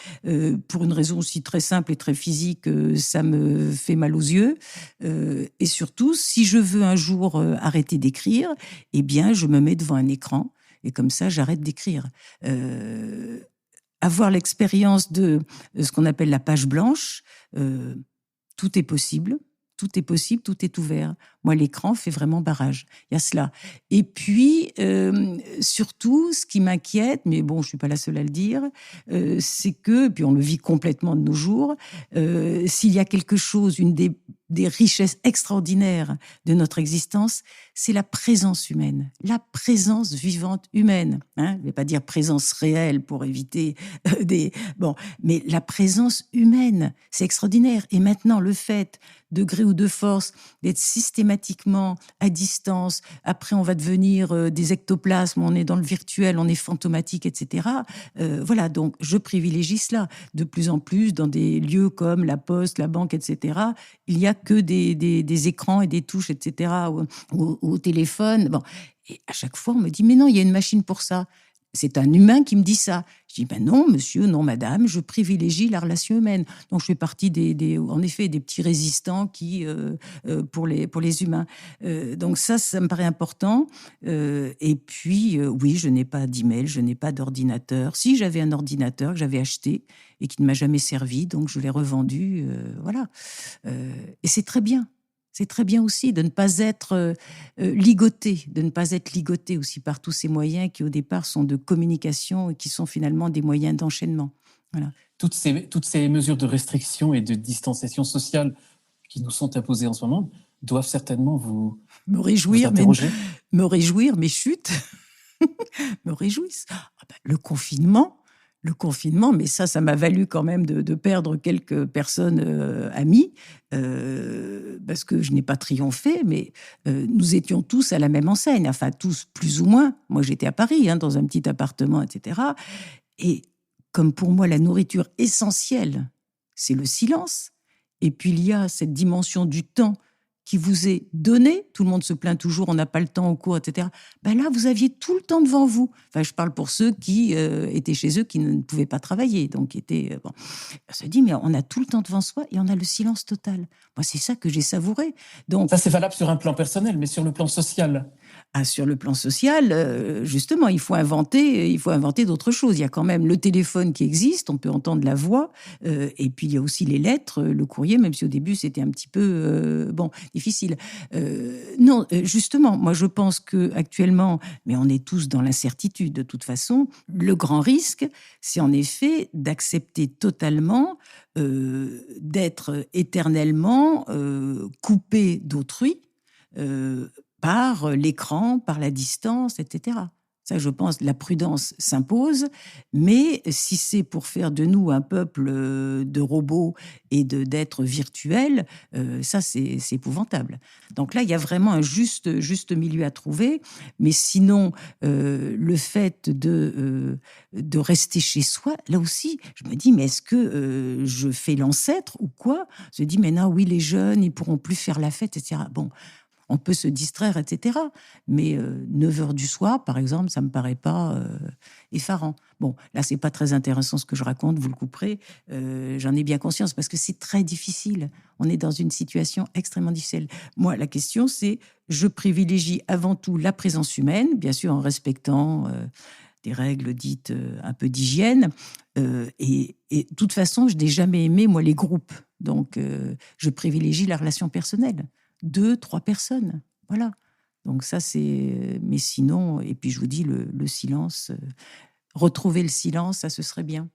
Pour une raison aussi très simple et très physique, ça me fait mal aux yeux. Et surtout, si je veux un jour arrêter d'écrire, eh bien, je me mets devant un écran et comme ça, j'arrête d'écrire. Avoir l'expérience de ce qu'on appelle la page blanche, tout est possible. Tout est possible, tout est ouvert. Moi, l'écran fait vraiment barrage. Il y a cela. Et puis, surtout, ce qui m'inquiète, mais bon, je suis pas la seule à le dire, c'est que, puis on le vit complètement de nos jours, s'il y a quelque chose, une des richesses extraordinaires de notre existence, c'est la présence humaine, la présence vivante humaine. Je ne vais pas dire présence réelle pour éviter mais la présence humaine, c'est extraordinaire. Et maintenant, le fait, de gré ou de force, d'être systématiquement à distance, après on va devenir des ectoplasmes, on est dans le virtuel, on est fantomatique, etc. Voilà, donc je privilégie cela. De plus en plus, dans des lieux comme la poste, la banque, etc., il n'y a que des écrans et des touches, etc., au téléphone. Bon. Et à chaque fois, on me dit, mais non, il y a une machine pour ça. c'est un humain qui me dit ça. Je dis, ben non, monsieur, non, madame, je privilégie la relation humaine. Donc, je fais partie en effet, des petits résistants pour les humains. Donc, ça me paraît important. Et puis, oui, je n'ai pas d'email, je n'ai pas d'ordinateur. Si j'avais un ordinateur que j'avais acheté et qui ne m'a jamais servi, donc je l'ai revendu, voilà. Et c'est très bien. C'est très bien aussi de ne pas être ligoté aussi par tous ces moyens qui, au départ, sont de communication et qui sont finalement des moyens d'enchaînement. Voilà. Toutes ces mesures de restriction et de distanciation sociale qui nous sont imposées en ce moment doivent certainement vous interroger. Me réjouir, mais chut, me réjouissent. Le confinement, mais ça m'a valu quand même de perdre quelques personnes amies, parce que je n'ai pas triomphé, mais nous étions tous à la même enseigne, enfin tous plus ou moins. Moi, j'étais à Paris, dans un petit appartement, etc. Et comme pour moi, la nourriture essentielle, c'est le silence. Et puis, il y a cette dimension du temps qui vous est donné. Tout le monde se plaint toujours, on n'a pas le temps au cours, etc. Ben là, vous aviez tout le temps devant vous. Enfin, je parle pour ceux qui étaient chez eux, qui ne pouvaient pas travailler. Donc, bon. On se dit, mais on a tout le temps devant soi et on a le silence total. Moi, c'est ça que j'ai savouré. Donc, ça, c'est valable sur un plan personnel, mais sur le plan social. Sur le plan social, justement, il faut inventer d'autres choses. Il y a quand même le téléphone qui existe, on peut entendre la voix, et puis il y a aussi les lettres, le courrier, même si au début c'était un petit peu difficile. Non, justement, moi je pense que actuellement, mais on est tous dans l'incertitude de toute façon. Le grand risque, c'est en effet d'accepter totalement d'être éternellement coupé d'autrui. Par l'écran, par la distance, etc. Ça, je pense, la prudence s'impose, mais si c'est pour faire de nous un peuple de robots et d'êtres virtuels, ça, c'est épouvantable. Donc là, il y a vraiment un juste milieu à trouver, mais sinon, le fait de rester chez soi, là aussi, je me dis, mais est-ce que je fais l'ancêtre ou quoi? Je me dis, mais non, oui, les jeunes, ils pourront plus faire la fête, etc. Bon, on peut se distraire, etc. Mais 9 heures du soir, par exemple, ça ne me paraît pas effarant. Bon, là, c'est pas très intéressant ce que je raconte, vous le couperez. J'en ai bien conscience parce que c'est très difficile. On est dans une situation extrêmement difficile. Moi, la question, c'est, je privilégie avant tout la présence humaine, bien sûr en respectant des règles dites un peu d'hygiène. Et de toute façon, je n'ai jamais aimé, moi, les groupes. Donc, je privilégie la relation personnelle. 2, 3 personnes, voilà. Donc ça, c'est... Mais sinon, et puis je vous dis, le silence, retrouver le silence, ça, ce serait bien.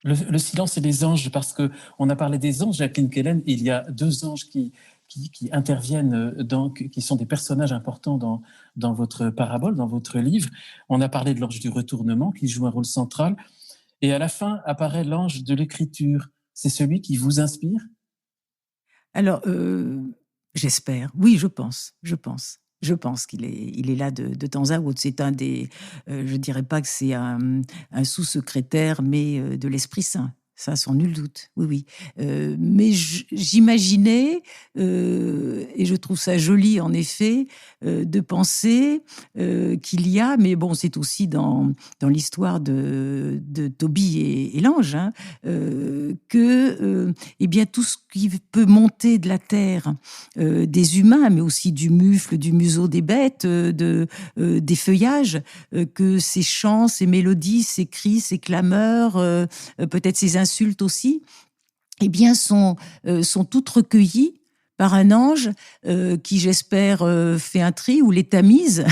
Le silence et les anges, parce qu'on a parlé des anges, Jacqueline Kellen, il y a 2 anges qui interviennent, qui sont des personnages importants dans votre parabole, dans votre livre. On a parlé de l'ange du retournement, qui joue un rôle central. Et à la fin apparaît l'ange de l'écriture. C'est celui qui vous inspire? Alors, j'espère. Oui, je pense. Je pense qu'il est là de temps à autre. C'est un des... je dirais pas que c'est un sous-secrétaire, mais de l'Esprit Saint. Ça, sans nul doute, oui. Mais j'imaginais, et je trouve ça joli en effet, de penser qu'il y a, mais bon, c'est aussi dans l'histoire de Tobie et l'ange, que eh bien, tout ce qui peut monter de la terre, des humains, mais aussi du mufle, du museau des bêtes, des feuillages, que ces chants, ces mélodies, ces cris, ces clameurs, peut-être ces insultes aussi, eh bien, sont toutes recueillies par un ange qui, j'espère, fait un tri ou les tamise,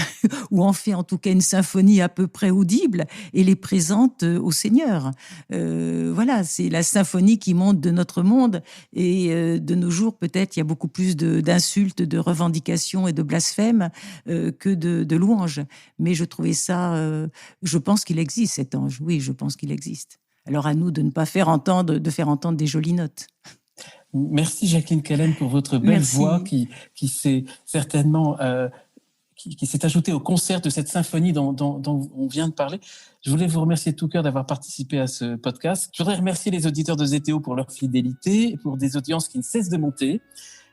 ou en fait en tout cas une symphonie à peu près audible, et les présente au Seigneur. Voilà, c'est la symphonie qui monte de notre monde, et de nos jours, peut-être, il y a beaucoup plus d'insultes, de revendications et de blasphèmes que de louanges. Mais je trouvais ça... je pense qu'il existe, cet ange. Oui, je pense qu'il existe. Alors à nous de ne pas faire entendre des jolies notes. Merci Jacqueline Kellen pour votre belle voix qui s'est certainement qui s'est ajoutée au concert de cette symphonie dont on vient de parler. Je voulais vous remercier de tout cœur d'avoir participé à ce podcast. Je voudrais remercier les auditeurs de Zétéo pour leur fidélité et pour des audiences qui ne cessent de monter.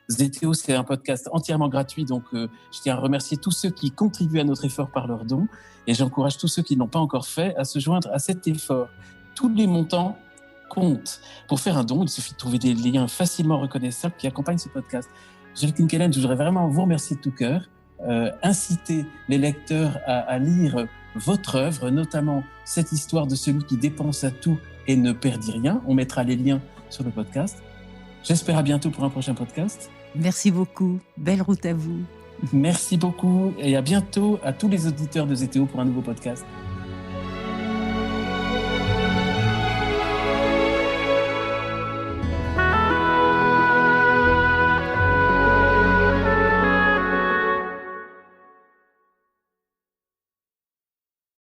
Zétéo, c'est un podcast entièrement gratuit, donc je tiens à remercier tous ceux qui contribuent à notre effort par leurs dons, et j'encourage tous ceux qui ne l'ont pas encore fait à se joindre à cet effort. Tous les montants comptent. Pour faire un don, il suffit de trouver des liens facilement reconnaissables qui accompagnent ce podcast. Jacqueline Kellen, je voudrais vraiment vous remercier de tout cœur, inciter les lecteurs à lire votre œuvre, notamment cette histoire de celui qui dépense à tout et ne perdit rien. On mettra les liens sur le podcast. J'espère à bientôt pour un prochain podcast. Merci beaucoup. Belle route à vous. Merci beaucoup et à bientôt à tous les auditeurs de Zétéo pour un nouveau podcast.